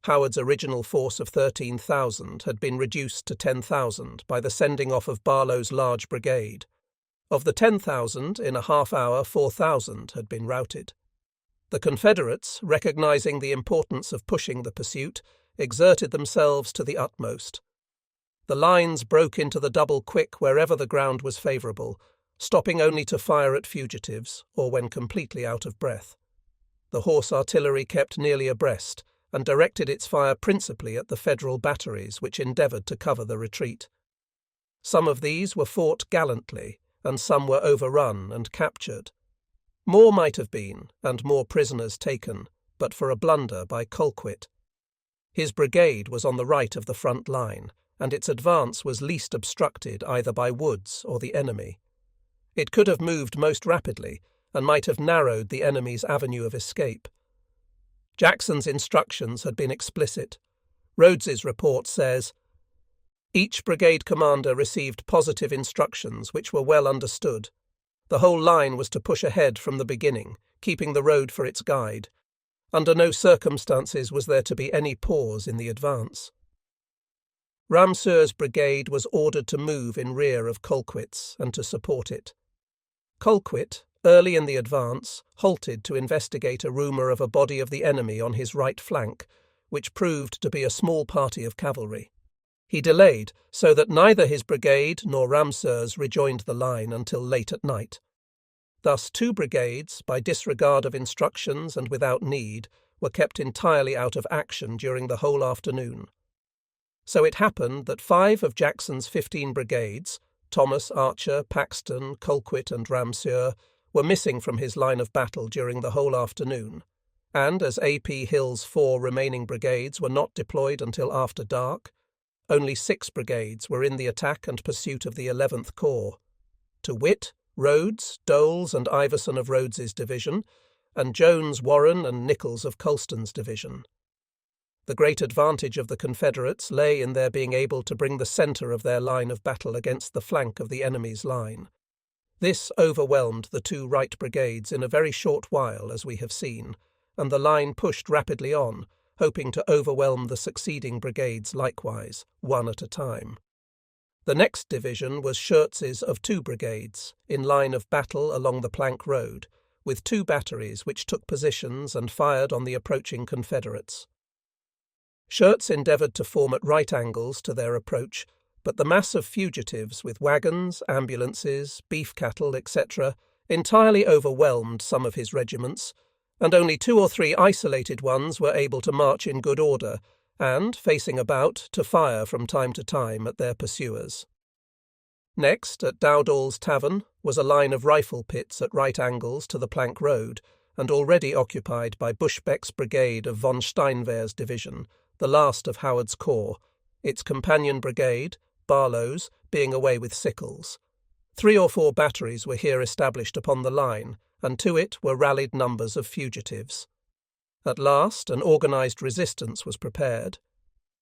Howard's original force of 13,000 had been reduced to 10,000 by the sending off of Barlow's large brigade. Of the 10,000, in a half hour 4,000 had been routed. The Confederates, recognizing the importance of pushing the pursuit, exerted themselves to the utmost. The lines broke into the double quick wherever the ground was favourable, stopping only to fire at fugitives or when completely out of breath. The horse artillery kept nearly abreast, and directed its fire principally at the Federal batteries which endeavoured to cover the retreat. Some of these were fought gallantly, and some were overrun and captured. More might have been, and more prisoners taken, but for a blunder by Colquitt. His brigade was on the right of the front line, and its advance was least obstructed either by woods or the enemy. It could have moved most rapidly, and might have narrowed the enemy's avenue of escape. Jackson's instructions had been explicit. Rhodes's report says, "Each brigade commander received positive instructions which were well understood. The whole line was to push ahead from the beginning, keeping the road for its guide. Under no circumstances was there to be any pause in the advance." Ramseur's brigade was ordered to move in rear of Colquitt's and to support it. Colquitt, early in the advance, halted to investigate a rumour of a body of the enemy on his right flank, which proved to be a small party of cavalry. He delayed, so that neither his brigade nor Ramseur's rejoined the line until late at night. Thus 2 brigades, by disregard of instructions and without need, were kept entirely out of action during the whole afternoon. So it happened that 5 of Jackson's 15 brigades, Thomas, Archer, Paxton, Colquitt, and Ramseur, were missing from his line of battle during the whole afternoon, and as A.P. Hill's 4 remaining brigades were not deployed until after dark, only 6 brigades were in the attack and pursuit of the 11th Corps, to wit, Rhodes, Doles, and Iverson of Rhodes's division, and Jones, Warren, and Nichols of Colston's division. The great advantage of the Confederates lay in their being able to bring the centre of their line of battle against the flank of the enemy's line. This overwhelmed the 2 right brigades in a very short while, as we have seen, and the line pushed rapidly on, hoping to overwhelm the succeeding brigades likewise, one at a time. The next division was Schurz's of 2 brigades, in line of battle along the Plank Road, with 2 batteries which took positions and fired on the approaching Confederates. Schurz endeavoured to form at right angles to their approach, but the mass of fugitives with wagons, ambulances, beef cattle, etc., entirely overwhelmed some of his regiments, and only 2 or 3 isolated ones were able to march in good order and, facing about, to fire from time to time at their pursuers. Next, at Dowdall's Tavern, was a line of rifle pits at right angles to the Plank Road, and already occupied by Buschbeck's brigade of von Steinwehr's division, the last of Howard's corps, its companion brigade, Barlow's, being away with Sickles. 3 or 4 batteries were here established upon the line, and to it were rallied numbers of fugitives. At last an organised resistance was prepared.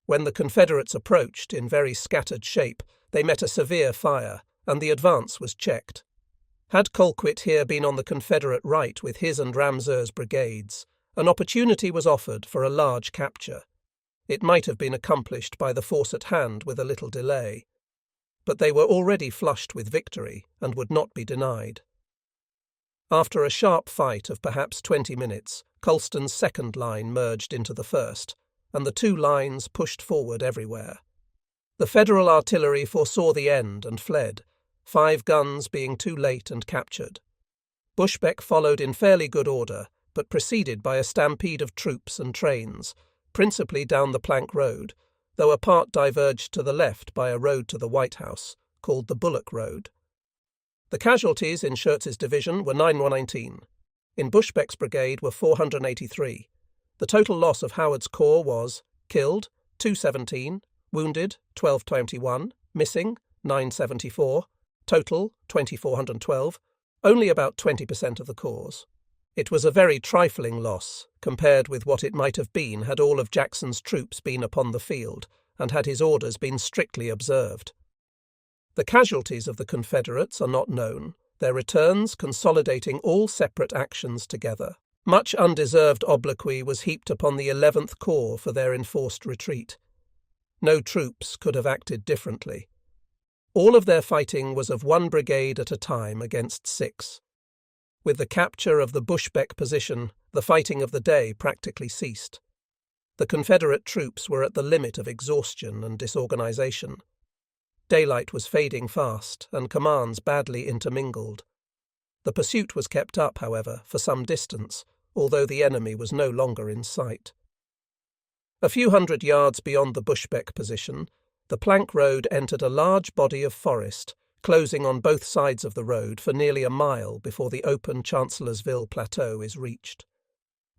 When the Confederates approached in very scattered shape, they met a severe fire, and the advance was checked. Had Colquitt here been on the Confederate right with his and Ramseur's brigades, an opportunity was offered for a large capture. It might have been accomplished by the force at hand with a little delay. But they were already flushed with victory, and would not be denied. After a sharp fight of perhaps 20 minutes, Colston's second line merged into the first, and the 2 lines pushed forward everywhere. The Federal artillery foresaw the end and fled, 5 guns being too late and captured. Bushbeck followed in fairly good order, but preceded by a stampede of troops and trains, principally down the Plank Road, though a part diverged to the left by a road to the White House, called the Bullock Road. The casualties in Schurz's division were 919. In Bushbeck's brigade were 483. The total loss of Howard's corps was killed, 217, wounded, 1221, missing, 974, total, 2412, only about 20% of the corps. It was a very trifling loss, compared with what it might have been had all of Jackson's troops been upon the field, and had his orders been strictly observed. The casualties of the Confederates are not known, their returns consolidating all separate actions together. Much undeserved obloquy was heaped upon the 11th Corps for their enforced retreat. No troops could have acted differently. All of their fighting was of 1 brigade at a time against 6. With the capture of the Bushbeck position, the fighting of the day practically ceased. The Confederate troops were at the limit of exhaustion and disorganization. Daylight was fading fast, and commands badly intermingled. The pursuit was kept up, however, for some distance, although the enemy was no longer in sight. A few hundred yards beyond the Bushbeck position, the Plank Road entered a large body of forest, closing on both sides of the road for nearly a mile before the open Chancellorsville Plateau is reached.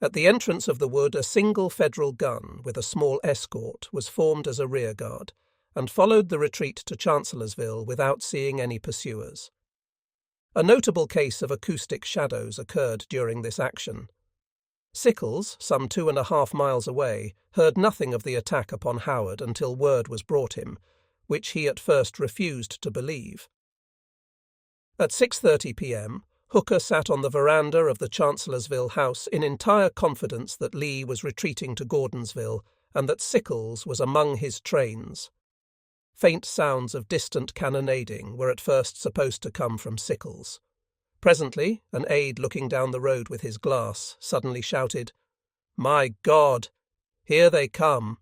At the entrance of the wood, a single Federal gun with a small escort was formed as a rearguard, and followed the retreat to Chancellorsville without seeing any pursuers. A notable case of acoustic shadows occurred during this action. Sickles, some 2.5 miles away, heard nothing of the attack upon Howard until word was brought him, which he at first refused to believe. At 6:30 p.m., Hooker sat on the veranda of the Chancellorsville house in entire confidence that Lee was retreating to Gordonsville and that Sickles was among his trains. Faint sounds of distant cannonading were at first supposed to come from Sickles. Presently, an aide looking down the road with his glass suddenly shouted, "My God! Here they come!"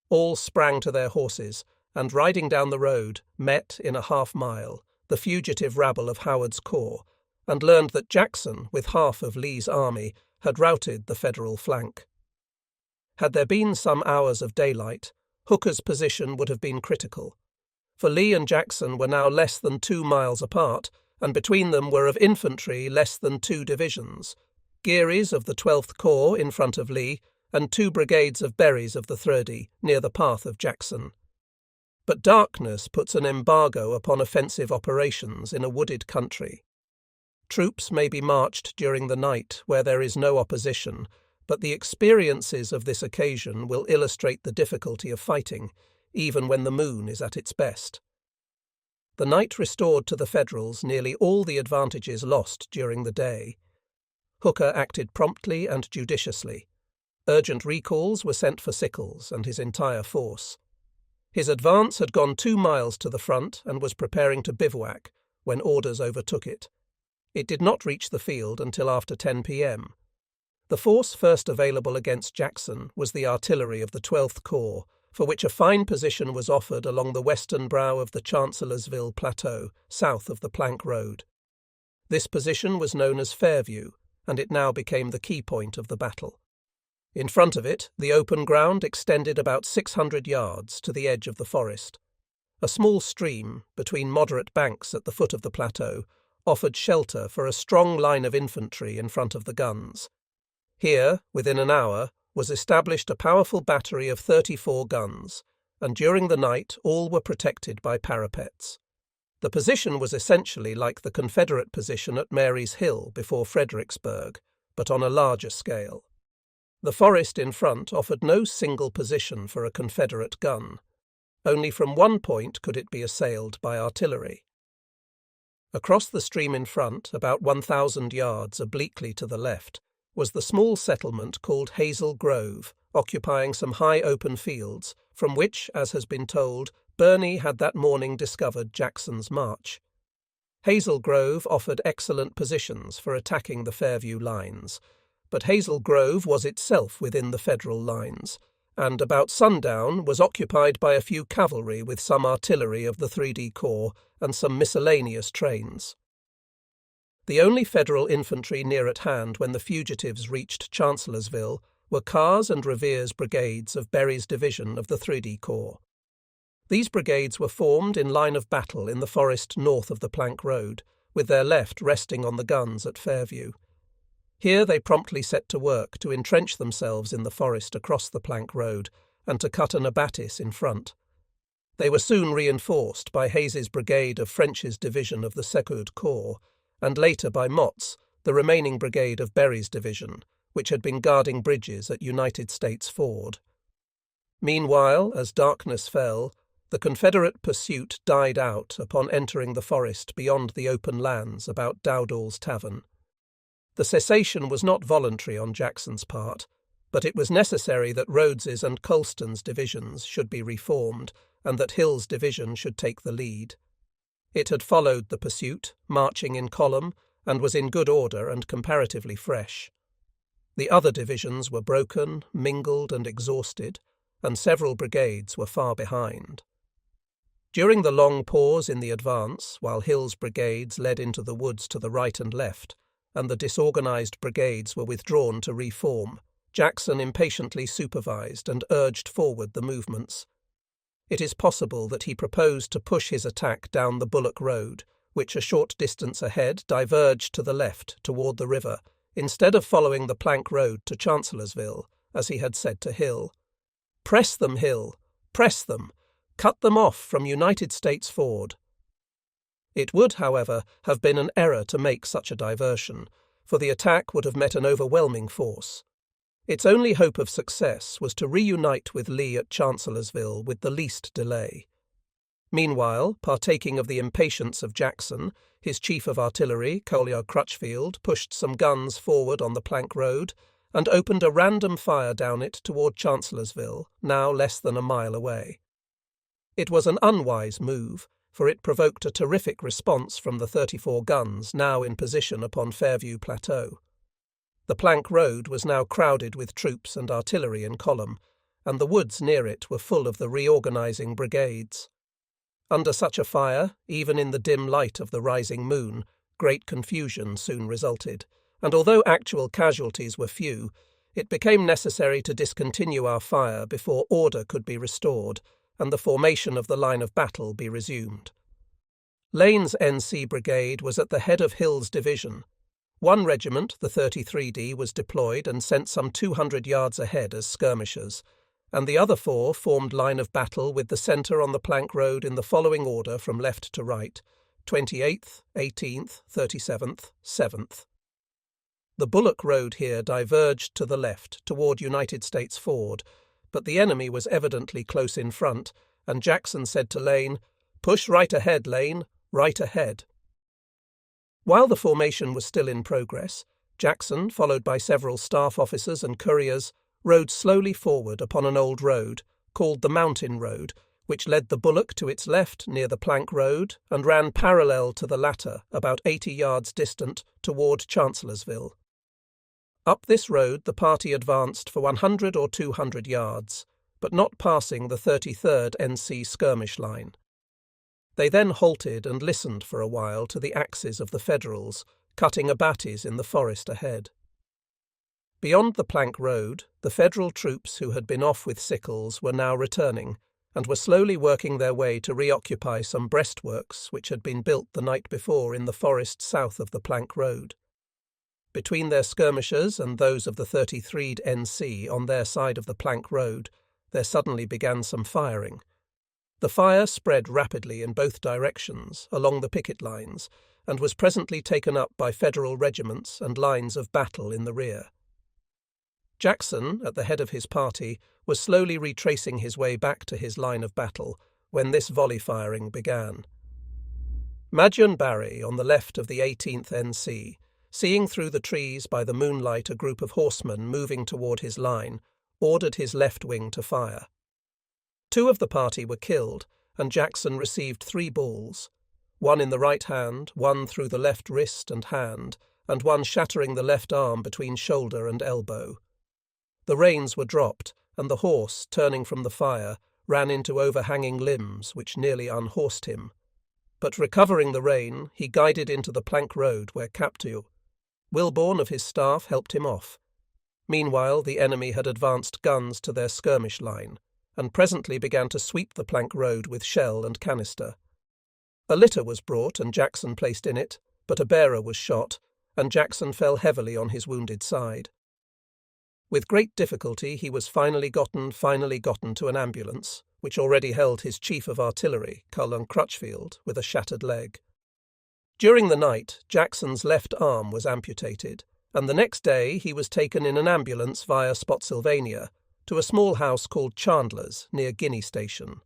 All sprang to their horses, and riding down the road, met in a half-mile the fugitive rabble of Howard's corps, and learned that Jackson, with half of Lee's army, had routed the Federal flank. Had there been some hours of daylight, Hooker's position would have been critical, for Lee and Jackson were now less than 2 miles apart, and between them were of infantry less than 2 divisions, Geary's of the 12th Corps in front of Lee, and 2 brigades of Berry's of the 30 near the path of Jackson. But darkness puts an embargo upon offensive operations in a wooded country. Troops may be marched during the night where there is no opposition, but the experiences of this occasion will illustrate the difficulty of fighting, even when the moon is at its best. The night restored to the Federals nearly all the advantages lost during the day. Hooker acted promptly and judiciously. Urgent recalls were sent for Sickles and his entire force. His advance had gone 2 miles to the front and was preparing to bivouac when orders overtook it. It did not reach the field until after 10 p.m. The force first available against Jackson was the artillery of the 12th Corps, for which a fine position was offered along the western brow of the Chancellorsville Plateau, south of the Plank Road. This position was known as Fairview, and it now became the key point of the battle. In front of it, the open ground extended about 600 yards to the edge of the forest. A small stream, between moderate banks at the foot of the plateau, offered shelter for a strong line of infantry in front of the guns. Here, within an hour, was established a powerful battery of 34 guns, and during the night all were protected by parapets. The position was essentially like the Confederate position at Mary's Hill before Fredericksburg, but on a larger scale. The forest in front offered no single position for a Confederate gun. Only from one point could it be assailed by artillery. Across the stream in front, about 1,000 yards obliquely to the left, was the small settlement called Hazel Grove, occupying some high open fields, from which, as has been told, Birney had that morning discovered Jackson's march. Hazel Grove offered excellent positions for attacking the Fairview lines, but Hazel Grove was itself within the Federal lines, and about sundown was occupied by a few cavalry with some artillery of the 3D Corps and some miscellaneous trains. The only Federal infantry near at hand when the fugitives reached Chancellorsville were Carr's and Revere's brigades of Berry's division of the 3D Corps. These brigades were formed in line of battle in the forest north of the Plank Road, with their left resting on the guns at Fairview. Here they promptly set to work to entrench themselves in the forest across the Plank Road and to cut an abattis in front. They were soon reinforced by Hayes's brigade of French's division of the Secours Corps, and later by Mott's, the remaining brigade of Berry's division, which had been guarding bridges at United States Ford. Meanwhile, as darkness fell, the Confederate pursuit died out upon entering the forest beyond the open lands about Dowdall's Tavern. The cessation was not voluntary on Jackson's part, but it was necessary that Rhodes's and Colston's divisions should be reformed and that Hill's division should take the lead. It had followed the pursuit, marching in column, and was in good order and comparatively fresh. The other divisions were broken, mingled, and exhausted, and several brigades were far behind. During the long pause in the advance, while Hill's brigades led into the woods to the right and left, and the disorganized brigades were withdrawn to reform, Jackson impatiently supervised and urged forward the movements. It is possible that he proposed to push his attack down the Bullock Road, which a short distance ahead diverged to the left toward the river, instead of following the Plank Road to Chancellorsville, as he had said to Hill. "Press them, Hill! Press them! Cut them off from United States Ford!" It would, however, have been an error to make such a diversion, for the attack would have met an overwhelming force. Its only hope of success was to reunite with Lee at Chancellorsville with the least delay. Meanwhile, partaking of the impatience of Jackson, his chief of artillery, Collier Crutchfield, pushed some guns forward on the Plank Road and opened a random fire down it toward Chancellorsville, now less than a mile away. It was an unwise move, for it provoked a terrific response from the 34 guns now in position upon Fairview Plateau. The Plank Road was now crowded with troops and artillery in column, and the woods near it were full of the reorganizing brigades. Under such a fire, even in the dim light of the rising moon, great confusion soon resulted, and although actual casualties were few, it became necessary to discontinue our fire before order could be restored and the formation of the line of battle be resumed. Lane's NC Brigade was at the head of Hill's division. One regiment, the 33D, was deployed and sent some 200 yards ahead as skirmishers, and the other four formed line of battle with the centre on the Plank Road in the following order from left to right: 28th, 18th, 37th, 7th. The Bullock Road here diverged to the left toward United States Ford, but the enemy was evidently close in front, and Jackson said to Lane, "Push right ahead, Lane, right ahead." While the formation was still in progress, Jackson, followed by several staff officers and couriers, rode slowly forward upon an old road, called the Mountain Road, which led the Bullock to its left near the Plank Road and ran parallel to the latter about 80 yards distant toward Chancellorsville. Up this road the party advanced for 100 or 200 yards, but not passing the 33rd NC skirmish line. They then halted and listened for a while to the axes of the Federals, cutting abattis in the forest ahead. Beyond the Plank Road, the Federal troops who had been off with sickles were now returning, and were slowly working their way to reoccupy some breastworks which had been built the night before in the forest south of the Plank Road. Between their skirmishers and those of the 33rd NC on their side of the Plank Road, there suddenly began some firing. The fire spread rapidly in both directions along the picket lines and was presently taken up by Federal regiments and lines of battle in the rear. Jackson, at the head of his party, was slowly retracing his way back to his line of battle when this volley firing began. Magion Barry, on the left of the 18th NC, seeing through the trees by the moonlight a group of horsemen moving toward his line, ordered his left wing to fire. 2 of the party were killed, and Jackson received 3 balls, one in the right hand, one through the left wrist and hand, and one shattering the left arm between shoulder and elbow. The reins were dropped, and the horse, turning from the fire, ran into overhanging limbs which nearly unhorsed him. But recovering the rein, he guided into the plank road where Captu, Wilborn of his staff, helped him off. Meanwhile, the enemy had advanced guns to their skirmish line, and presently began to sweep the plank road with shell and canister. A litter was brought and Jackson placed in it, but a bearer was shot, and Jackson fell heavily on his wounded side. With great difficulty he was finally gotten to an ambulance, which already held his chief of artillery, Colonel Crutchfield, with a shattered leg. During the night, Jackson's left arm was amputated, and the next day he was taken in an ambulance via Spotsylvania to a small house called Chandler's near Guinea Station.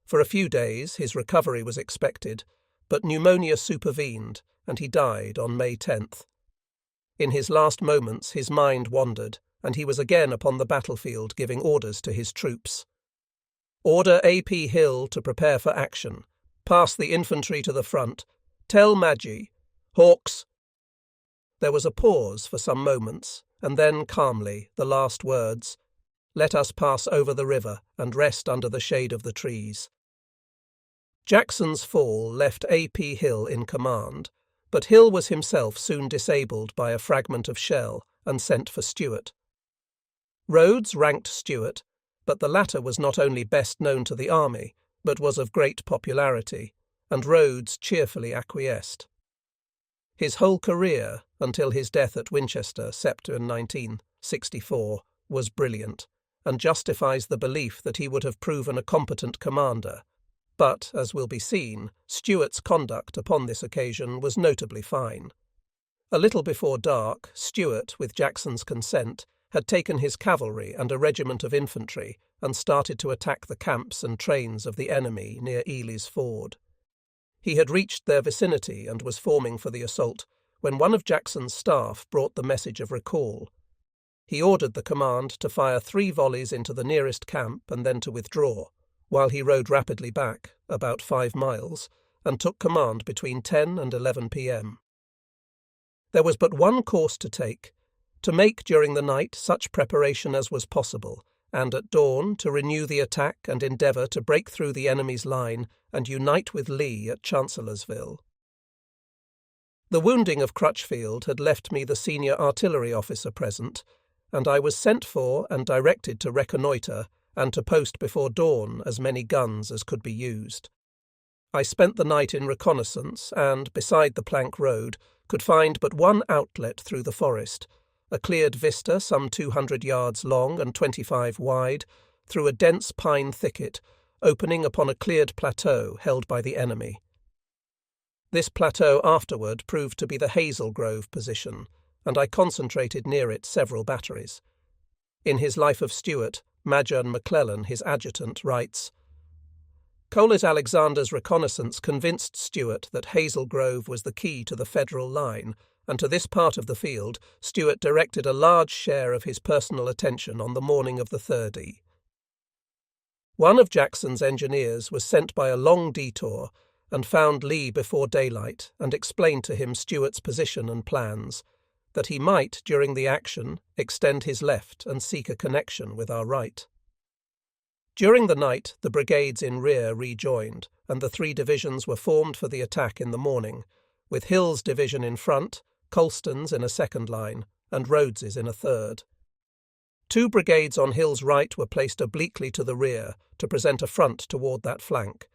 For a few days his recovery was expected, but pneumonia supervened, and he died on May 10th. In his last moments his mind wandered, and he was again upon the battlefield giving orders to his troops. Order A.P. Hill to prepare for action. Pass the infantry to the front. Tell Maggie. Hawks. There was a pause for some moments, and then calmly the last words, "Let us pass over the river and rest under the shade of the trees." Jackson's fall left A.P. Hill in command, but Hill was himself soon disabled by a fragment of shell and sent for Stuart. Rhodes ranked Stuart, but the latter was not only best known to the army, but was of great popularity, and Rhodes cheerfully acquiesced. His whole career, until his death at Winchester, September 1964, was brilliant, and justifies the belief that he would have proven a competent commander. But, as will be seen, Stuart's conduct upon this occasion was notably fine. A little before dark, Stuart, with Jackson's consent, had taken his cavalry and a regiment of infantry and started to attack the camps and trains of the enemy near Ely's Ford. He had reached their vicinity and was forming for the assault when one of Jackson's staff brought the message of recall. He ordered the command to fire 3 volleys into the nearest camp and then to withdraw, while he rode rapidly back, about 5 miles, and took command between 10 and 11 p.m. There was but one course to make during the night such preparation as was possible, and at dawn to renew the attack and endeavour to break through the enemy's line and unite with Lee at Chancellorsville. The wounding of Crutchfield had left me the senior artillery officer present, and I was sent for and directed to reconnoitre and to post before dawn as many guns as could be used. I spent the night in reconnaissance and, beside the plank road, could find but one outlet through the forest, a cleared vista some 200 yards long and 25 wide, through a dense pine thicket, opening upon a cleared plateau held by the enemy. This plateau afterward proved to be the Hazel Grove position, and I concentrated near it several batteries. In his Life of Stuart, Major McClellan, his adjutant, writes, "Colet Alexander's reconnaissance convinced Stuart that Hazel Grove was the key to the Federal line, and to this part of the field Stuart directed a large share of his personal attention on the morning of the 3rd. One of Jackson's engineers was sent by a long detour and found Lee before daylight and explained to him Stuart's position and plans, that he might, during the action, extend his left and seek a connection with our right. During the night, the brigades in rear rejoined, and the 3 divisions were formed for the attack in the morning, with Hill's division in front, Colston's in a second line, and Rhodes's in a third. 2 brigades on Hill's right were placed obliquely to the rear to present a front toward that flank.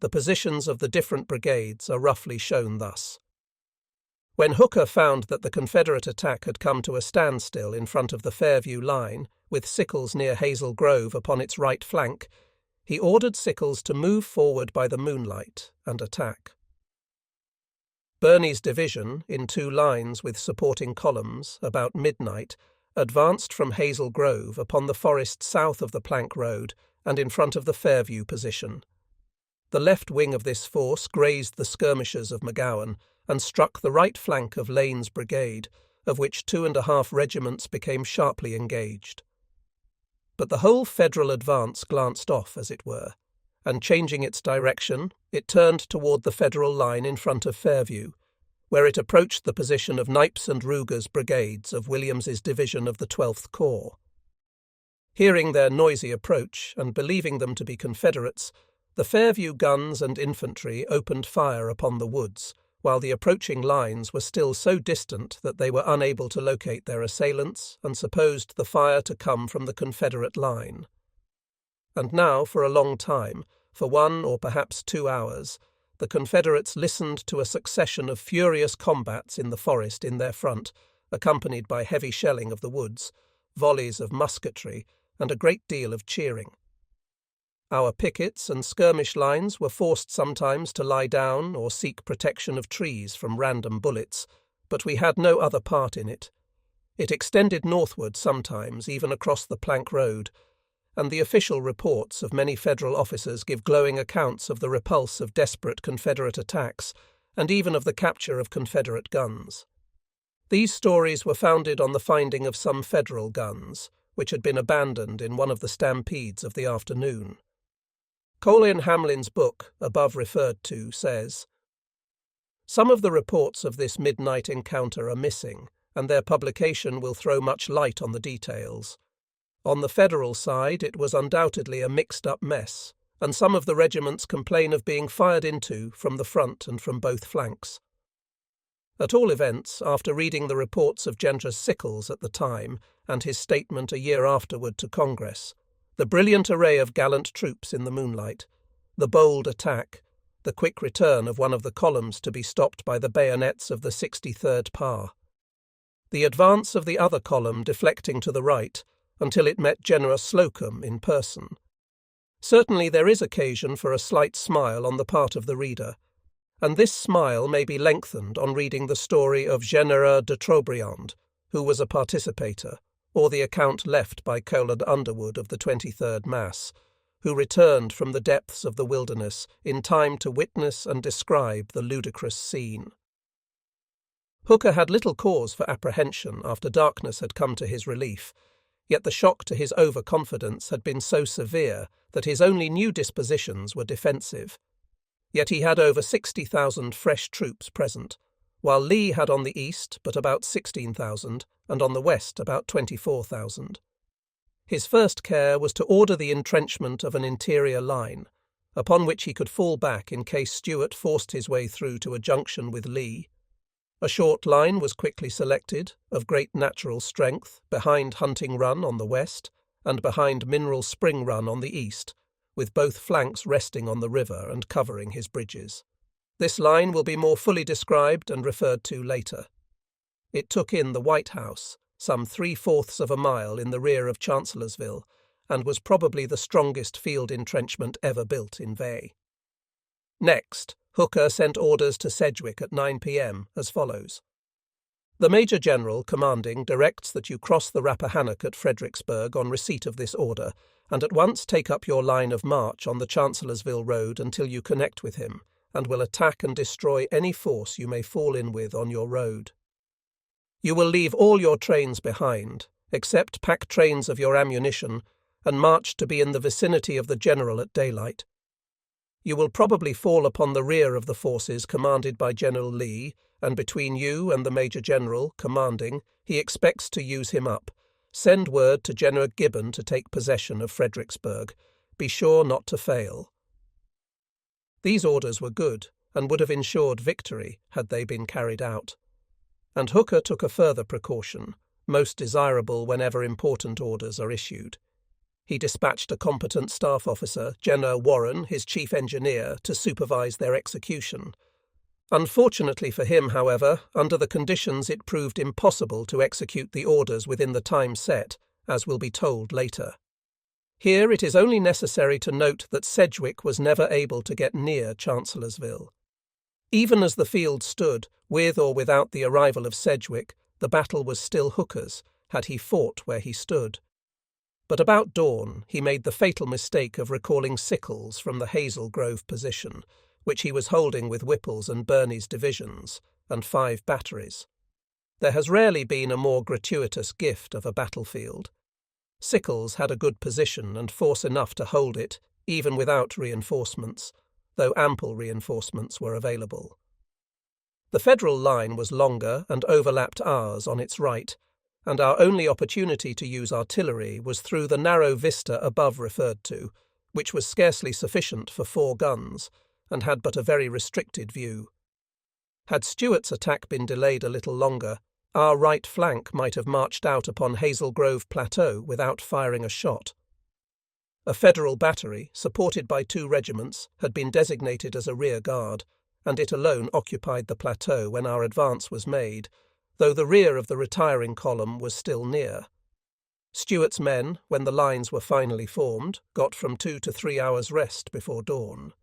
The positions of the different brigades are roughly shown thus. When Hooker found that the Confederate attack had come to a standstill in front of the Fairview line, with Sickles near Hazel Grove upon its right flank, he ordered Sickles to move forward by the moonlight and attack. Birney's division, in 2 lines with supporting columns, about midnight, advanced from Hazel Grove upon the forest south of the plank road and in front of the Fairview position. The left wing of this force grazed the skirmishers of McGowan and struck the right flank of Lane's brigade, of which 2.5 regiments became sharply engaged. But the whole Federal advance glanced off, as it were, and changing its direction, it turned toward the Federal line in front of Fairview, where it approached the position of Knipes and Ruger's brigades of Williams's division of the 12th Corps. Hearing their noisy approach and believing them to be Confederates, the Fairview guns and infantry opened fire upon the woods, while the approaching lines were still so distant that they were unable to locate their assailants and supposed the fire to come from the Confederate line. And now, for a long time, for 1 or perhaps 2 hours, the Confederates listened to a succession of furious combats in the forest in their front, accompanied by heavy shelling of the woods, volleys of musketry, and a great deal of cheering. Our pickets and skirmish lines were forced sometimes to lie down or seek protection of trees from random bullets, but we had no other part in it. It extended northward sometimes, even across the plank road, and the official reports of many Federal officers give glowing accounts of the repulse of desperate Confederate attacks, and even of the capture of Confederate guns. These stories were founded on the finding of some Federal guns, which had been abandoned in one of the stampedes of the afternoon. Colin Hamlin's book, above referred to, says, "Some of the reports of this midnight encounter are missing, and their publication will throw much light on the details. On the Federal side, it was undoubtedly a mixed-up mess, and some of the regiments complain of being fired into from the front and from both flanks. At all events, after reading the reports of General Sickles at the time, and his statement a year afterward to Congress, the brilliant array of gallant troops in the moonlight, the bold attack, the quick return of one of the columns to be stopped by the bayonets of the 63rd PAR, the advance of the other column deflecting to the right until it met General Slocum in person. Certainly there is occasion for a slight smile on the part of the reader, and this smile may be lengthened on reading the story of General de Trobriand, who was a participator, or the account left by Colonel Underwood of the 23rd Mass, who returned from the depths of the wilderness in time to witness and describe the ludicrous scene. Hooker had little cause for apprehension after darkness had come to his relief, yet the shock to his overconfidence had been so severe that his only new dispositions were defensive. Yet he had over 60,000 fresh troops present, while Lee had on the east but about 16,000 and on the west about 24,000. His first care was to order the entrenchment of an interior line, upon which he could fall back in case Stuart forced his way through to a junction with Lee. A short line was quickly selected, of great natural strength, behind Hunting Run on the west and behind Mineral Spring Run on the east, with both flanks resting on the river and covering his bridges. This line will be more fully described and referred to later. It took in the White House, some 3/4 of a mile in the rear of Chancellorsville, and was probably the strongest field entrenchment ever built in Vay. Next, Hooker sent orders to Sedgwick at 9 p.m. as follows. The Major General commanding directs that you cross the Rappahannock at Fredericksburg on receipt of this order, and at once take up your line of march on the Chancellorsville Road until you connect with him, and will attack and destroy any force you may fall in with on your road. You will leave all your trains behind, except pack trains of your ammunition, and march to be in the vicinity of the General at daylight. You will probably fall upon the rear of the forces commanded by General Lee, and between you and the Major General, commanding, he expects to use him up. Send word to General Gibbon to take possession of Fredericksburg. Be sure not to fail. These orders were good, and would have ensured victory had they been carried out. And Hooker took a further precaution, most desirable whenever important orders are issued. He dispatched a competent staff officer, General Warren, his chief engineer, to supervise their execution. Unfortunately for him, however, under the conditions it proved impossible to execute the orders within the time set, as will be told later. Here it is only necessary to note that Sedgwick was never able to get near Chancellorsville. Even as the field stood, with or without the arrival of Sedgwick, the battle was still Hooker's, had he fought where he stood. But about dawn he made the fatal mistake of recalling Sickles from the Hazel Grove position, which he was holding with Whipple's and Birney's divisions, and 5 batteries. There has rarely been a more gratuitous gift of a battlefield. Sickles had a good position and force enough to hold it, even without reinforcements, though ample reinforcements were available. The Federal line was longer and overlapped ours on its right, and our only opportunity to use artillery was through the narrow vista above referred to, which was scarcely sufficient for 4 guns, and had but a very restricted view. Had Stuart's attack been delayed a little longer, our right flank might have marched out upon Hazel Grove Plateau without firing a shot. A Federal battery, supported by 2 regiments, had been designated as a rear guard, and it alone occupied the plateau when our advance was made, though the rear of the retiring column was still near. Stuart's men, when the lines were finally formed, got from 2 to 3 hours' rest before dawn.